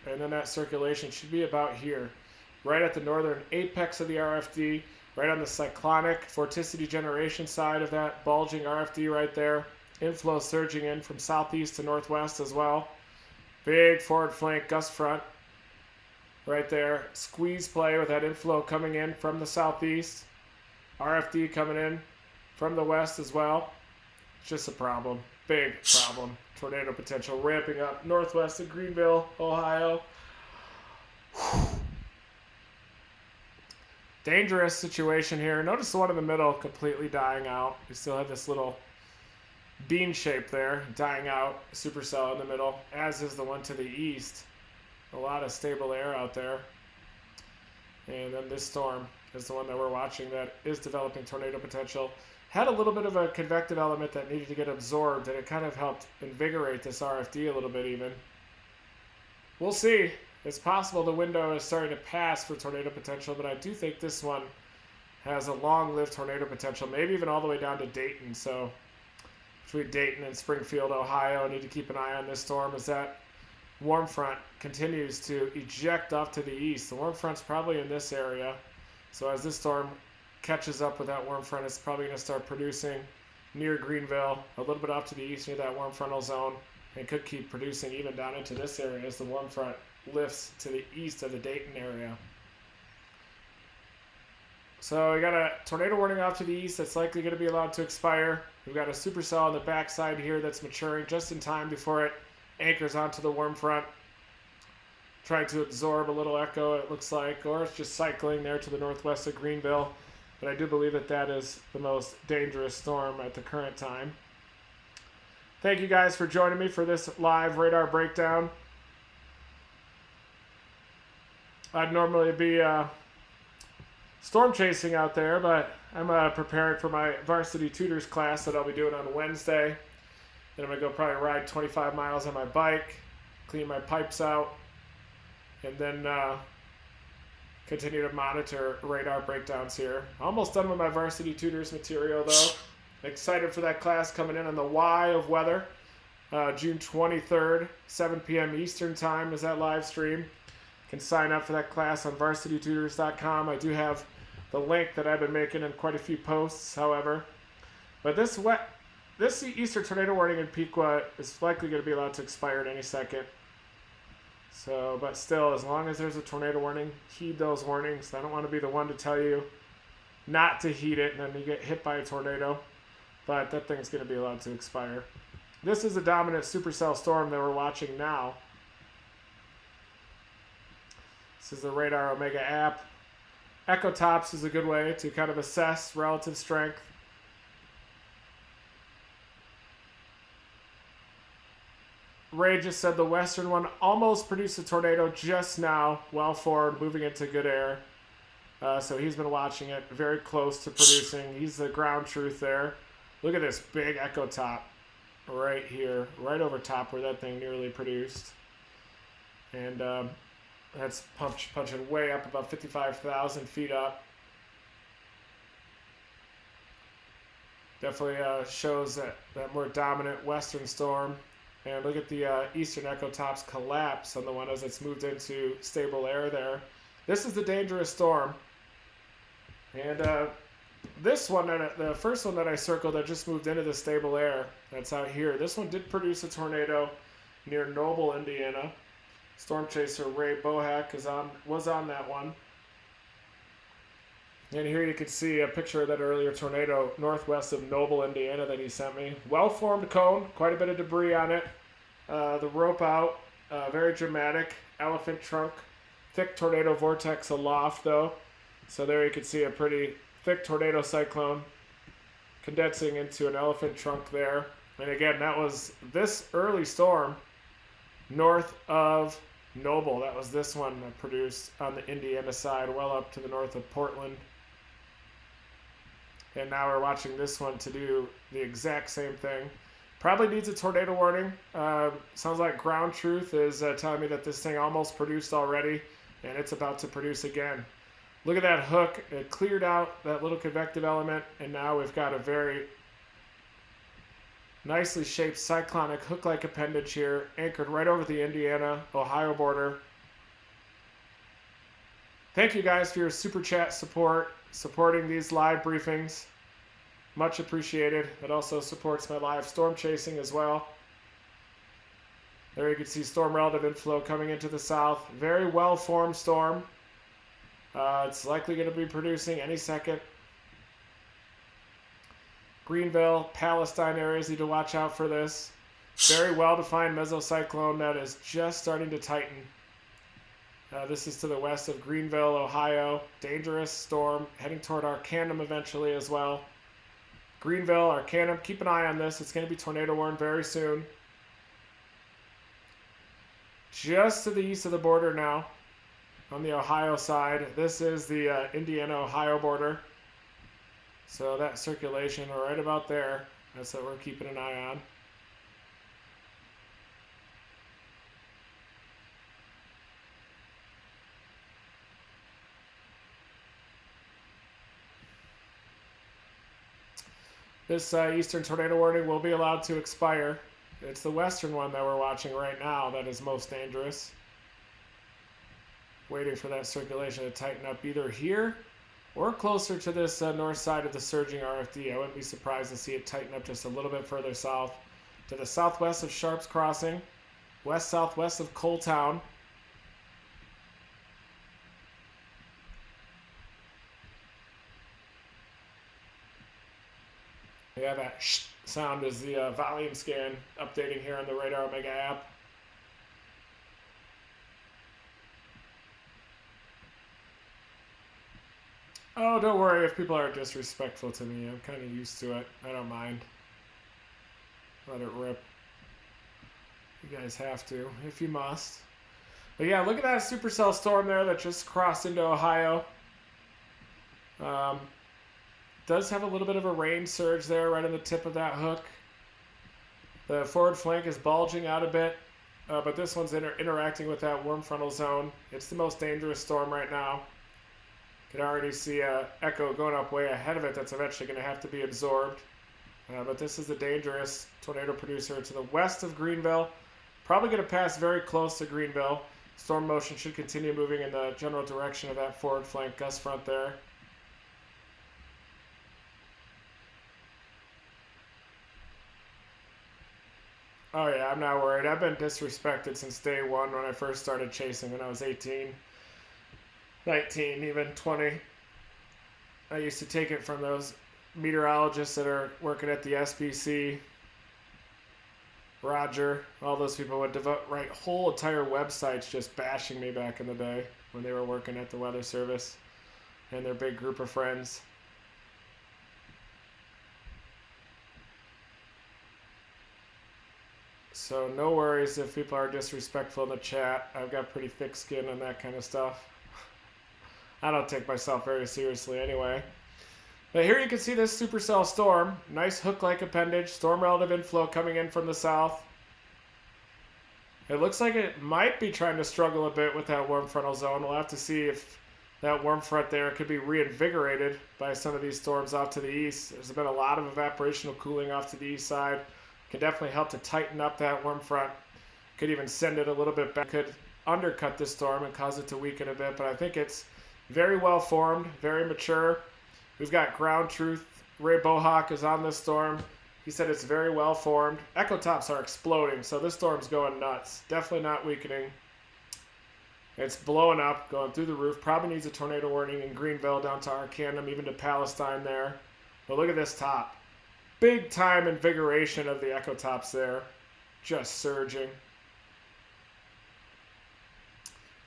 and then that circulation should be about here, right at the northern apex of the RFD, right on the cyclonic vorticity generation side of that bulging RFD right there. Inflow surging in from southeast to northwest as well. Big forward flank gust front right there. Squeeze play with that inflow coming in from the southeast. RFD coming in from the west as well. It's just a problem. Big problem. Tornado potential ramping up northwest of Greenville, Ohio. Dangerous situation here. Notice the one in the middle completely dying out. We still have this little bean shape there dying out, supercell in the middle, as is the one to the east. A lot of stable air out there. And then this storm is the one that we're watching that is developing tornado potential. Had a little bit of a convective element that needed to get absorbed, and it kind of helped invigorate this RFD a little bit even. We'll see. It's possible the window is starting to pass for tornado potential, but I do think this one has a long-lived tornado potential, maybe even all the way down to Dayton. So between Dayton and Springfield, Ohio, I need to keep an eye on this storm as that warm front continues to eject off to the east. The warm front's probably in this area. So as this storm catches up with that warm front, it's probably going to start producing near Greenville, a little bit off to the east near that warm frontal zone, and could keep producing even down into this area as the warm front lifts to the east of the Dayton area. So we got a tornado warning off to the east that's likely going to be allowed to expire. We've got a supercell on the backside here that's maturing just in time before it anchors onto the warm front, trying to absorb a little echo, it looks like, or it's just cycling there to the northwest of Greenville. But I do believe that that is the most dangerous storm at the current time. Thank you guys for joining me for this live radar breakdown. I'd normally be storm chasing out there, but I'm preparing for my varsity tutors class that I'll be doing on Wednesday. Then I'm going to go probably ride 25 miles on my bike, clean my pipes out, and then continue to monitor radar breakdowns here. Almost done with my varsity tutors material though. Excited for that class coming in on the Y of weather. June 23rd, 7 p.m. Eastern time is that live stream. You can sign up for that class on varsitytutors.com. I do have the link that I've been making in quite a few posts, however. But this Easter tornado warning in Pequot is likely going to be allowed to expire at any second. So, but still, as long as there's a tornado warning, heed those warnings. I don't want to be the one to tell you not to heed it and then you get hit by a tornado. But that thing's going to be allowed to expire. This is a dominant supercell storm that we're watching now. This is the Radar Omega app. Echo tops is a good way to kind of assess relative strength. Ray just said the western one almost produced a tornado just now, well forward, moving into good air. So he's been watching it very close to producing. He's the ground truth there. Look at this big echo top right here, right over top where that thing nearly produced. And that's punching way up, about 55,000 feet up. Definitely shows that more dominant western storm. And look at the eastern echo tops collapse on the one as it's moved into stable air there. This is the dangerous storm. And this one, the first one that I circled that just moved into the stable air, that's out here. This one did produce a tornado near Noble, Indiana. Storm chaser Ray Bohack was on that one. And here you can see a picture of that earlier tornado northwest of Noble, Indiana that he sent me. Well-formed cone, quite a bit of debris on it. The rope out, very dramatic. Elephant trunk, thick tornado vortex aloft though. So there you can see a pretty thick tornado cyclone condensing into an elephant trunk there. And again, that was this early storm north of Noble. That was this one that produced on the Indiana side, well up to the north of Portland. And now we're watching this one to do the exact same thing. Probably needs a tornado warning. Sounds like ground truth is telling me that this thing almost produced already, and it's about to produce again. Look at that hook. It cleared out that little convective element, and now we've got a very nicely shaped cyclonic hook-like appendage here, anchored right over the Indiana-Ohio border, Thank you guys for your super chat support, supporting these live briefings. Much appreciated. It also supports my live storm chasing as well. There you can see storm relative inflow coming into the south. Very well formed storm. It's likely going to be producing any second. Greenville, Palestine areas need to watch out for this. Very well defined mesocyclone that is just starting to tighten. This is to the west of Greenville, Ohio. Dangerous storm heading toward Arcanum eventually as well. Greenville, Arcanum, keep an eye on this. It's going to be tornado warned very soon. Just to the east of the border now, on the Ohio side. This is the Indiana-Ohio border. So that circulation right about there, that's what we're keeping an eye on. This eastern tornado warning will be allowed to expire. It's the western one that we're watching right now that is most dangerous. Waiting for that circulation to tighten up either here or closer to this north side of the surging RFD. I wouldn't be surprised to see it tighten up just a little bit further south to the southwest of Sharps Crossing, west-southwest of Coal Town. Yeah, that sh sound is the volume scan updating here on the Radar Omega app. Oh, don't worry if people are disrespectful to me. I'm kind of used to it. I don't mind. Let it rip. You guys have to, if you must. But yeah, look at that supercell storm there that just crossed into Ohio. Does have a little bit of a rain surge there right on the tip of that hook. The forward flank is bulging out a bit, but this one's interacting with that warm frontal zone. It's the most dangerous storm right now. You can already see Echo going up way ahead of it that's eventually going to have to be absorbed. But this is the dangerous tornado producer to the west of Greenville. Probably going to pass very close to Greenville. Storm motion should continue moving in the general direction of that forward flank gust front there. Oh yeah, I'm not worried. I've been disrespected since day one when I first started chasing when I was 18, 19, even 20. I used to take it from those meteorologists that are working at the SPC. Roger, all those people would write whole entire websites just bashing me back in the day when they were working at the Weather Service and their big group of friends. So no worries if people are disrespectful in the chat. I've got pretty thick skin on that kind of stuff. I don't take myself very seriously anyway. But here you can see this supercell storm. Nice hook-like appendage. Storm relative inflow coming in from the south. It looks like it might be trying to struggle a bit with that warm frontal zone. We'll have to see if that warm front there could be reinvigorated by some of these storms off to the east. There's been a lot of evaporational cooling off to the east side. Can definitely help to tighten up that warm front. Could even send it a little bit back. Could undercut the storm and cause it to weaken a bit. But I think it's very well formed, very mature. We've got ground truth. Ray Bohawk is on this storm. He said it's very well formed. Echo tops are exploding, so this storm's going nuts. Definitely not weakening. It's blowing up, going through the roof. Probably needs a tornado warning in Greenville down to Arcanum, even to Palestine there. But look at this top. Big time invigoration of the echo tops there. Just surging.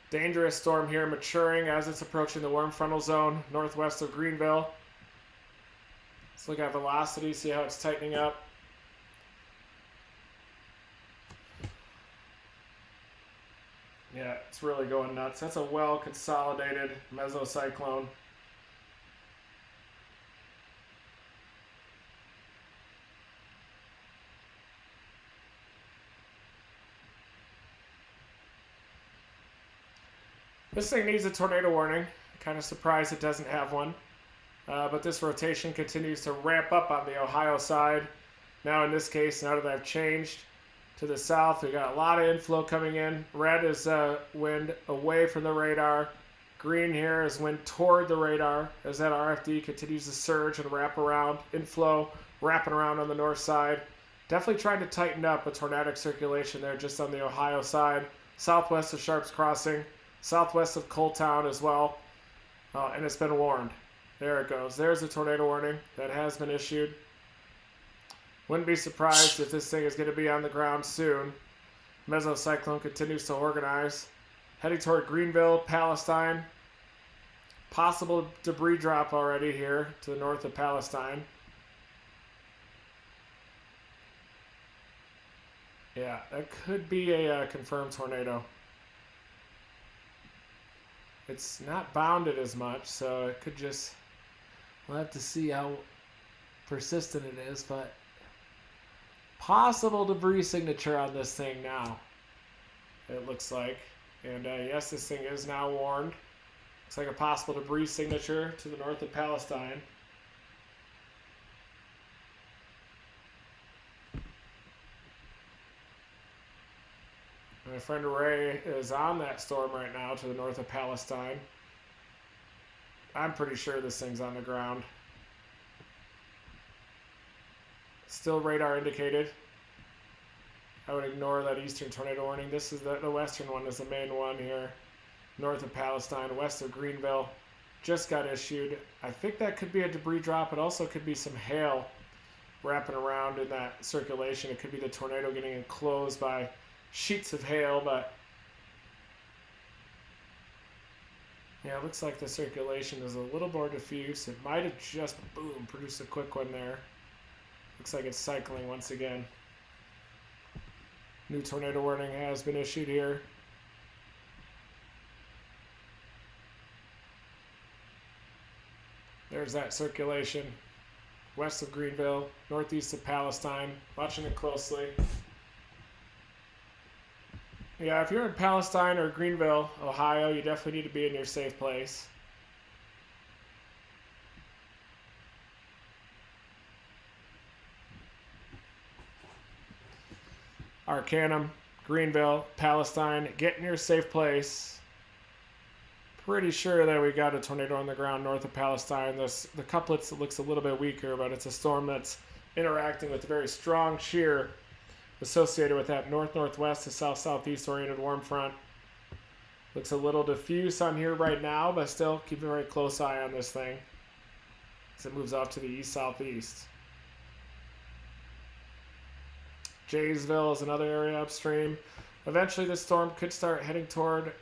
Dangerous storm here maturing as it's approaching the warm frontal zone northwest of Greenville. Let's look at velocity, see how it's tightening up. Yeah, it's really going nuts. That's a well-consolidated mesocyclone. This thing needs a tornado warning. Kind of surprised it doesn't have one. But this rotation continues to ramp up on the Ohio side. Now in this case, now that I've changed to the south, we got a lot of inflow coming in. Red is wind away from the radar. Green here is wind toward the radar as that RFD continues to surge and wrap around. Inflow wrapping around on the north side. Definitely trying to tighten up a tornadic circulation there just on the Ohio side. Southwest of Sharps Crossing. Southwest of Coal Town as well. And it's been warned. There it goes. There's the tornado warning that has been issued. Wouldn't be surprised if this thing is going to be on the ground soon. Mesocyclone continues to organize. Heading toward Greenville, Palestine. Possible debris drop already here to the north of Palestine. Yeah, that could be a confirmed tornado. It's not bounded as much, so it could just... We'll have to see how persistent it is, but... Possible debris signature on this thing now, it looks like. And yes, this thing is now warned. Looks like a possible debris signature to the north of Palestine. My friend Ray is on that storm right now to the north of Palestine. I'm pretty sure this thing's on the ground. Still radar indicated. I would ignore that eastern tornado warning. This is the western one is the main one here. North of Palestine, west of Greenville. Just got issued. I think that could be a debris drop. It also could be some hail wrapping around in that circulation. It could be the tornado getting enclosed by sheets of hail, but yeah, it looks like the circulation is a little more diffuse. It might have just, boom, produced a quick one there. Looks like it's cycling once again. New tornado warning has been issued here. There's that circulation. West of Greenville, northeast of Palestine. Watching it closely. Yeah, if you're in Palestine or Greenville, Ohio, you definitely need to be in your safe place. Arcanum, Greenville, Palestine, get in your safe place. Pretty sure that we got a tornado on the ground north of Palestine. The couplets looks a little bit weaker, but it's a storm that's interacting with a very strong shear associated with that north-northwest to south-southeast oriented warm front. Looks a little diffuse on here right now, but still keep a very close eye on this thing as it moves off to the east-southeast. Jaysville is another area upstream. Eventually this storm could start heading toward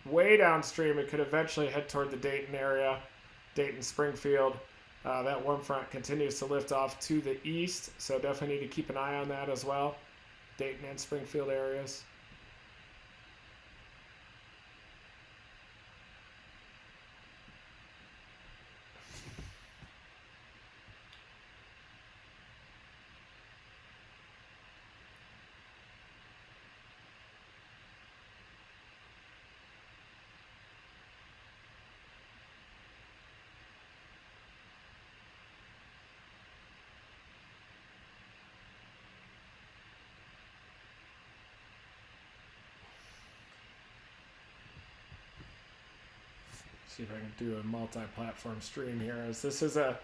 way downstream. It could eventually head toward the Dayton area, Dayton, Springfield. That warm front continues to lift off to the east, so definitely need to keep an eye on that as well. Dayton and Springfield areas. See if I can do a multi-platform stream here, as this is a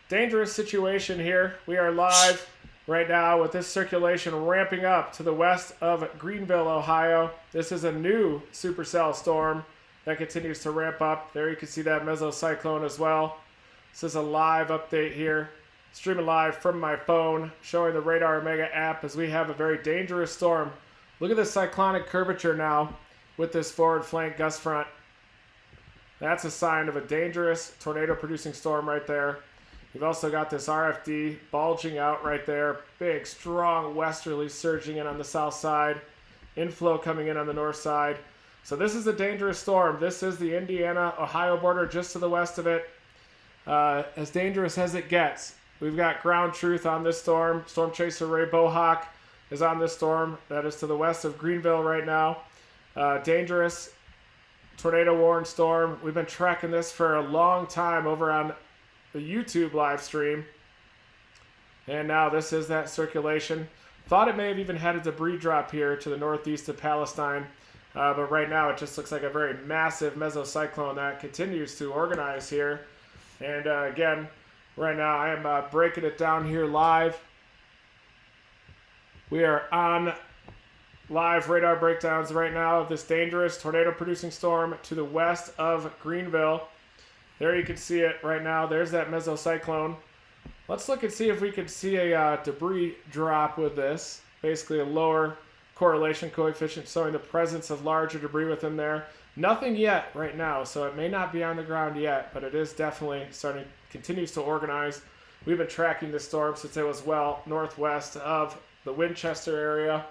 dangerous situation here. We are live right now with this circulation ramping up to the west of Greenville, Ohio. This is a new supercell storm that continues to ramp up. There you can see that mesocyclone as well. This is a live update here, streaming live from my phone, showing the Radar Omega app as we have a very dangerous storm. Look at the cyclonic curvature now with this forward flank gust front. That's a sign of a dangerous tornado-producing storm right there. You've also got this RFD bulging out right there. Big, strong westerly surging in on the south side. Inflow coming in on the north side. So this is a dangerous storm. This is the Indiana-Ohio border just to the west of it. As dangerous as it gets. We've got ground truth on this storm. Storm chaser Ray Bohawk is on this storm. That is to the west of Greenville right now. Dangerous tornado warned storm. We've been tracking this for a long time over on the YouTube live stream. And now this is that circulation. Thought it may have even had a debris drop here to the northeast of Palestine. But right now it just looks like a very massive mesocyclone that continues to organize here. And again, right now I am breaking it down here live. We are on live radar breakdowns right now of this dangerous tornado-producing storm to the west of Greenville. There you can see it right now. There's that mesocyclone. Let's look and see if we can see a debris drop with this. Basically a lower correlation coefficient showing the presence of larger debris within there. Nothing yet right now, so it may not be on the ground yet, but it is definitely starting, continues to organize. We've been tracking this storm since it was well northwest of the Winchester area.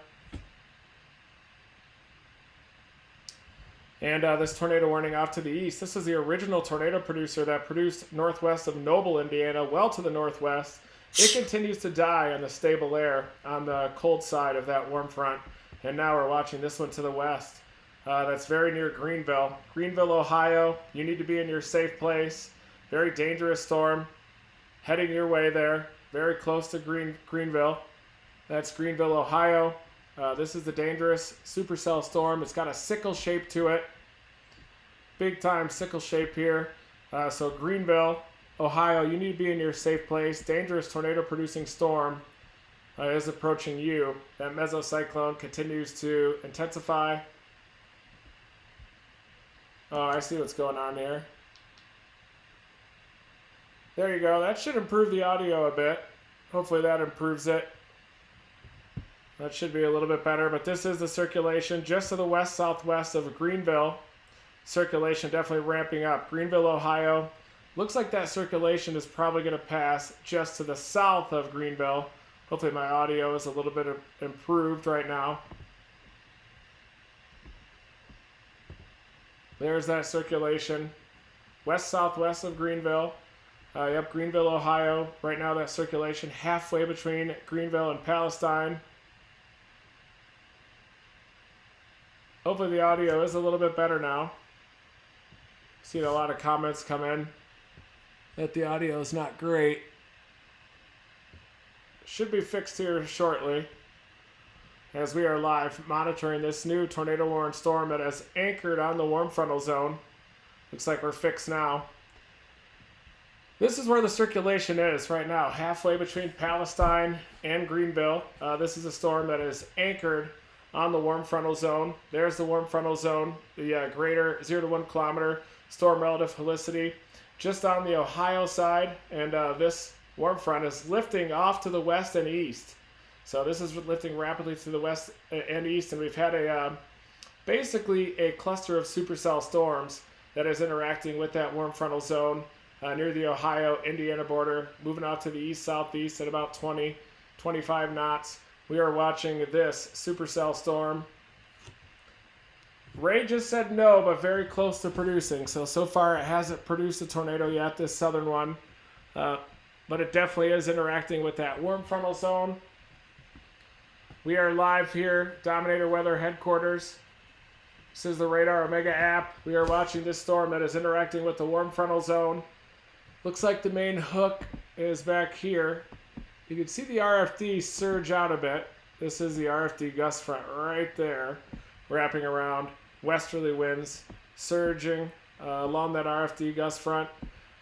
And this tornado warning off to the east. This is the original tornado producer that produced northwest of Noble, Indiana, well to the northwest. It continues to die on the stable air on the cold side of that warm front. And now we're watching this one to the west. That's very near Greenville. Greenville, Ohio. You need to be in your safe place. Very dangerous storm. Heading your way there. Very close to Greenville. That's Greenville, Ohio. This is the dangerous supercell storm. It's got a sickle shape to it. Big time sickle shape here. So Greenville, Ohio, you need to be in your safe place. Dangerous tornado producing storm is approaching you. That mesocyclone continues to intensify. Oh, I see what's going on here. There you go. That should improve the audio a bit. Hopefully that improves it. That should be a little bit better, but this is the circulation just to the west-southwest of Greenville. Circulation definitely ramping up. Greenville, Ohio. Looks like that circulation is probably going to pass just to the south of Greenville. Hopefully my audio is a little bit improved right now. There's that circulation. West-southwest of Greenville. Yep, Greenville, Ohio. Right now that circulation halfway between Greenville and Palestine. Hopefully the audio is a little bit better now. Seen a lot of comments come in that the audio is not great. Should be fixed here shortly as we are live monitoring this new tornado warning storm that has anchored on the warm frontal zone. Looks like we're fixed now. This is where the circulation is right now, halfway between Palestine and Greenville. This is a storm that is anchored on the warm frontal zone. There's the warm frontal zone, the greater 0 to 1 kilometer storm relative helicity, just on the Ohio side, and this warm front is lifting off to the west and east. So this is lifting rapidly to the west and east, and we've had basically a cluster of supercell storms that is interacting with that warm frontal zone near the Ohio-Indiana border, moving off to the east-southeast at about 20, 25 knots. We are watching this supercell storm. Ray just said no, but very close to producing. So far it hasn't produced a tornado yet, this southern one. But it definitely is interacting with that warm frontal zone. We are live here, Dominator Weather Headquarters. This is the Radar Omega app. We are watching this storm that is interacting with the warm frontal zone. Looks like the main hook is back here. You can see the RFD surge out a bit. This is the RFD gust front right there, wrapping around. Westerly winds surging along that RFD gust front.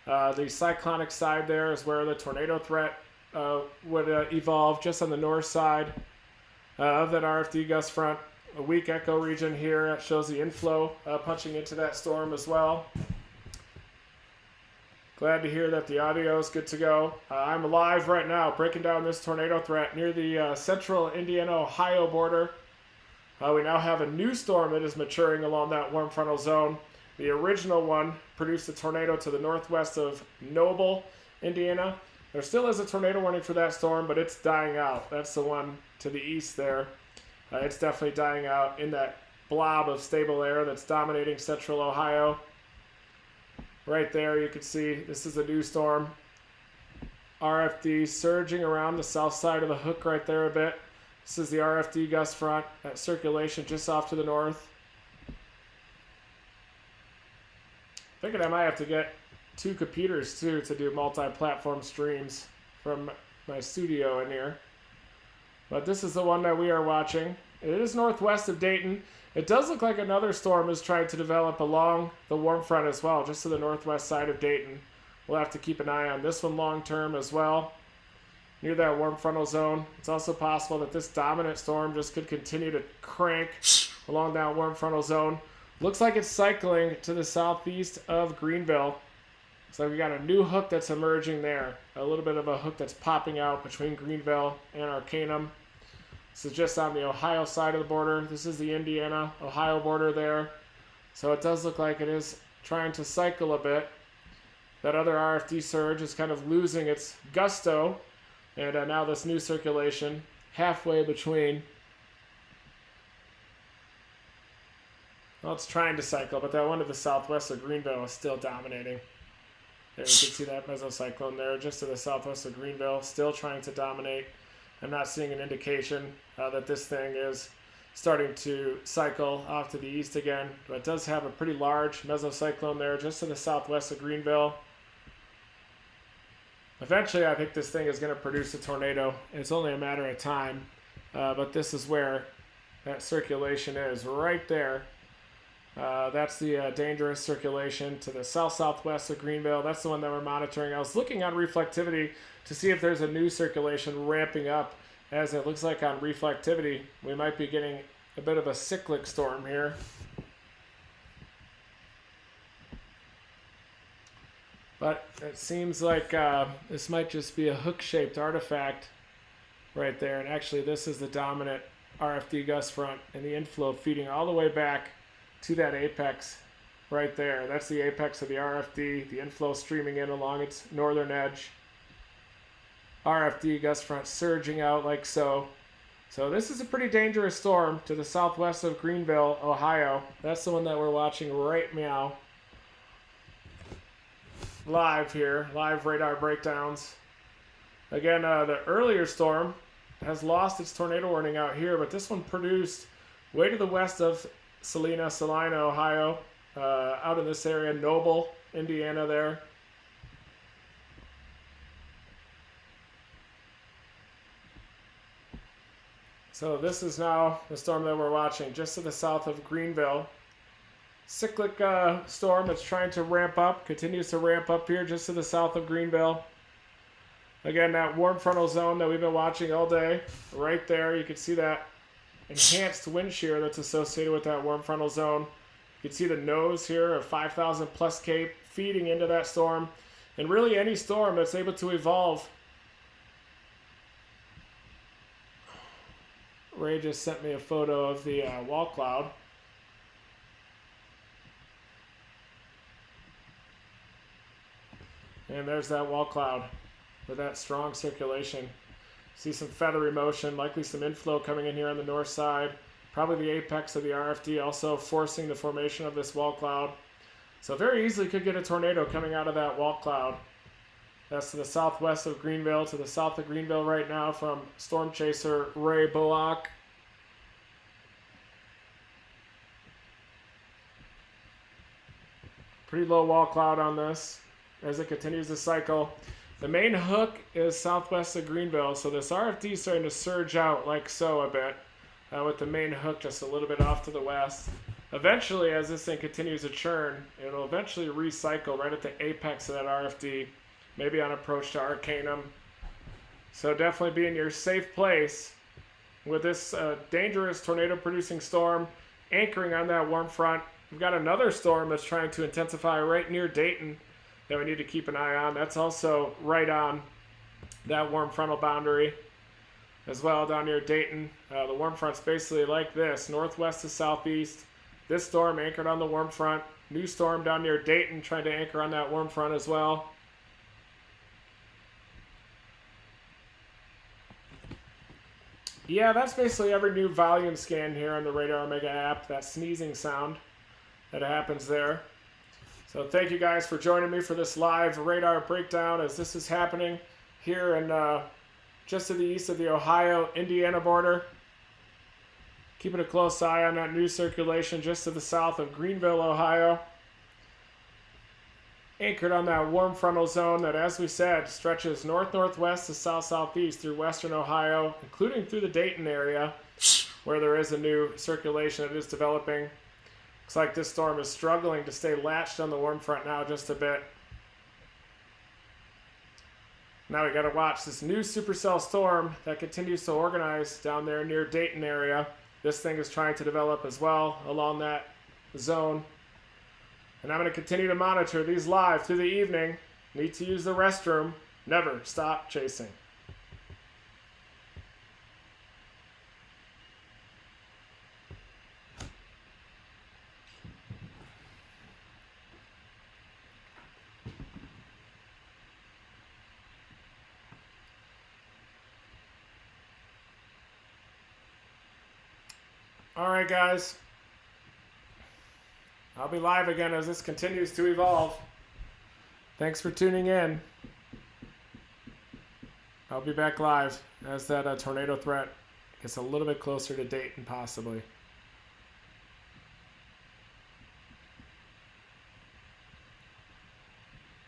The cyclonic side there is where the tornado threat would evolve, just on the north side of that RFD gust front. A weak echo region here that shows the inflow punching into that storm as well. Glad to hear that the audio is good to go. I'm live right now breaking down this tornado threat near the central Indiana-Ohio border. We now have a new storm that is maturing along that warm frontal zone. The original one produced a tornado to the northwest of Noble, Indiana. There still is a tornado warning for that storm, but it's dying out. That's the one to the east there. It's definitely dying out in that blob of stable air that's dominating central Ohio. Right there you can see this is a new storm. RFD surging around the south side of the hook right there a bit. This is the RFD gust front, that circulation just off to the north. Thinking I might have to get 2 computers too to do multi-platform streams from my studio in here. But this is the one that we are watching. It is northwest of Dayton. It does look like another storm is trying to develop along the warm front as well, just to the northwest side of Dayton. We'll have to keep an eye on this one long term as well, near that warm frontal zone. It's also possible that this dominant storm just could continue to crank along that warm frontal zone. Looks like it's cycling to the southeast of Greenville. So we got a new hook that's emerging there. A little bit of a hook that's popping out between Greenville and Arcanum. This is just on the Ohio side of the border. This is the Indiana-Ohio border there. So it does look like it is trying to cycle a bit. That other RFD surge is kind of losing its gusto. And now this new circulation halfway between. Well, it's trying to cycle, but that one to the southwest of Greenville is still dominating. There you can see that mesocyclone there just to the southwest of Greenville, still trying to dominate. I'm not seeing an indication that this thing is starting to cycle off to the east again, but it does have a pretty large mesocyclone there just to the southwest of Greenville. Eventually, I think this thing is going to produce a tornado. It's only a matter of time, but this is where that circulation is, right there. That's the dangerous circulation to the south-southwest of Greenville. That's the one that we're monitoring. I was looking on reflectivity to see if there's a new circulation ramping up, as it looks like on reflectivity we might be getting a bit of a cyclic storm here. But it seems like this might just be a hook-shaped artifact right there. And actually this is the dominant RFD gust front and the inflow feeding all the way back to that apex right there. That's the apex of the RFD, the inflow streaming in along its northern edge. RFD gust front surging out like so. So this is a pretty dangerous storm to the southwest of Greenville, Ohio. That's the one that we're watching right now. Live here, live radar breakdowns. Again, the earlier storm has lost its tornado warning out here, but this one produced way to the west of Salina, Ohio, out in this area, Noble, Indiana there. So this is now the storm that we're watching, just to the south of Greenville. Cyclic storm that's trying to ramp up, continues to ramp up here just to the south of Greenville. Again, that warm frontal zone that we've been watching all day, right there. You can see that enhanced wind shear that's associated with that warm frontal zone. You can see the nose here of 5,000 plus Cape feeding into that storm. And really any storm that's able to evolve. Ray just sent me a photo of the wall cloud. And there's that wall cloud with that strong circulation. See some feathery motion, likely some inflow coming in here on the north side. Probably the apex of the RFD also forcing the formation of this wall cloud. So very easily could get a tornado coming out of that wall cloud. That's to the southwest of Greenville, to the south of Greenville right now from storm chaser Ray Bullock. Pretty low wall cloud on this as it continues to cycle. The main hook is southwest of Greenville, so this RFD is starting to surge out like so a bit, with the main hook just a little bit off to the west. Eventually, as this thing continues to churn, it'll eventually recycle right at the apex of that RFD, maybe on approach to Arcanum. So definitely be in your safe place with this dangerous tornado-producing storm anchoring on that warm front. We've got another storm that's trying to intensify right near Dayton that we need to keep an eye on. That's also right on that warm frontal boundary as well down near Dayton. The warm front's basically like this, northwest to southeast. This storm anchored on the warm front. New storm down near Dayton trying to anchor on that warm front as well. Yeah, that's basically every new volume scan here on the Radar Omega app, that sneezing sound that happens there. So thank you guys for joining me for this live radar breakdown as this is happening here in just to the east of the Ohio-Indiana border. Keeping a close eye on that new circulation just to the south of Greenville, Ohio. Anchored on that warm frontal zone that, as we said, stretches north-northwest to south-southeast through western Ohio, including through the Dayton area. where there is a new circulation that is developing. Looks like this storm is struggling to stay latched on the warm front now just a bit. Now we got to watch this new supercell storm that continues to organize down there near Dayton area. This thing is trying to develop as well along that zone. And I'm going to continue to monitor these live through the evening. Need to use the restroom. Never stop chasing. All right, guys. I'll be live again as this continues to evolve. Thanks for tuning in. I'll be back live as that tornado threat gets a little bit closer to Dayton, possibly.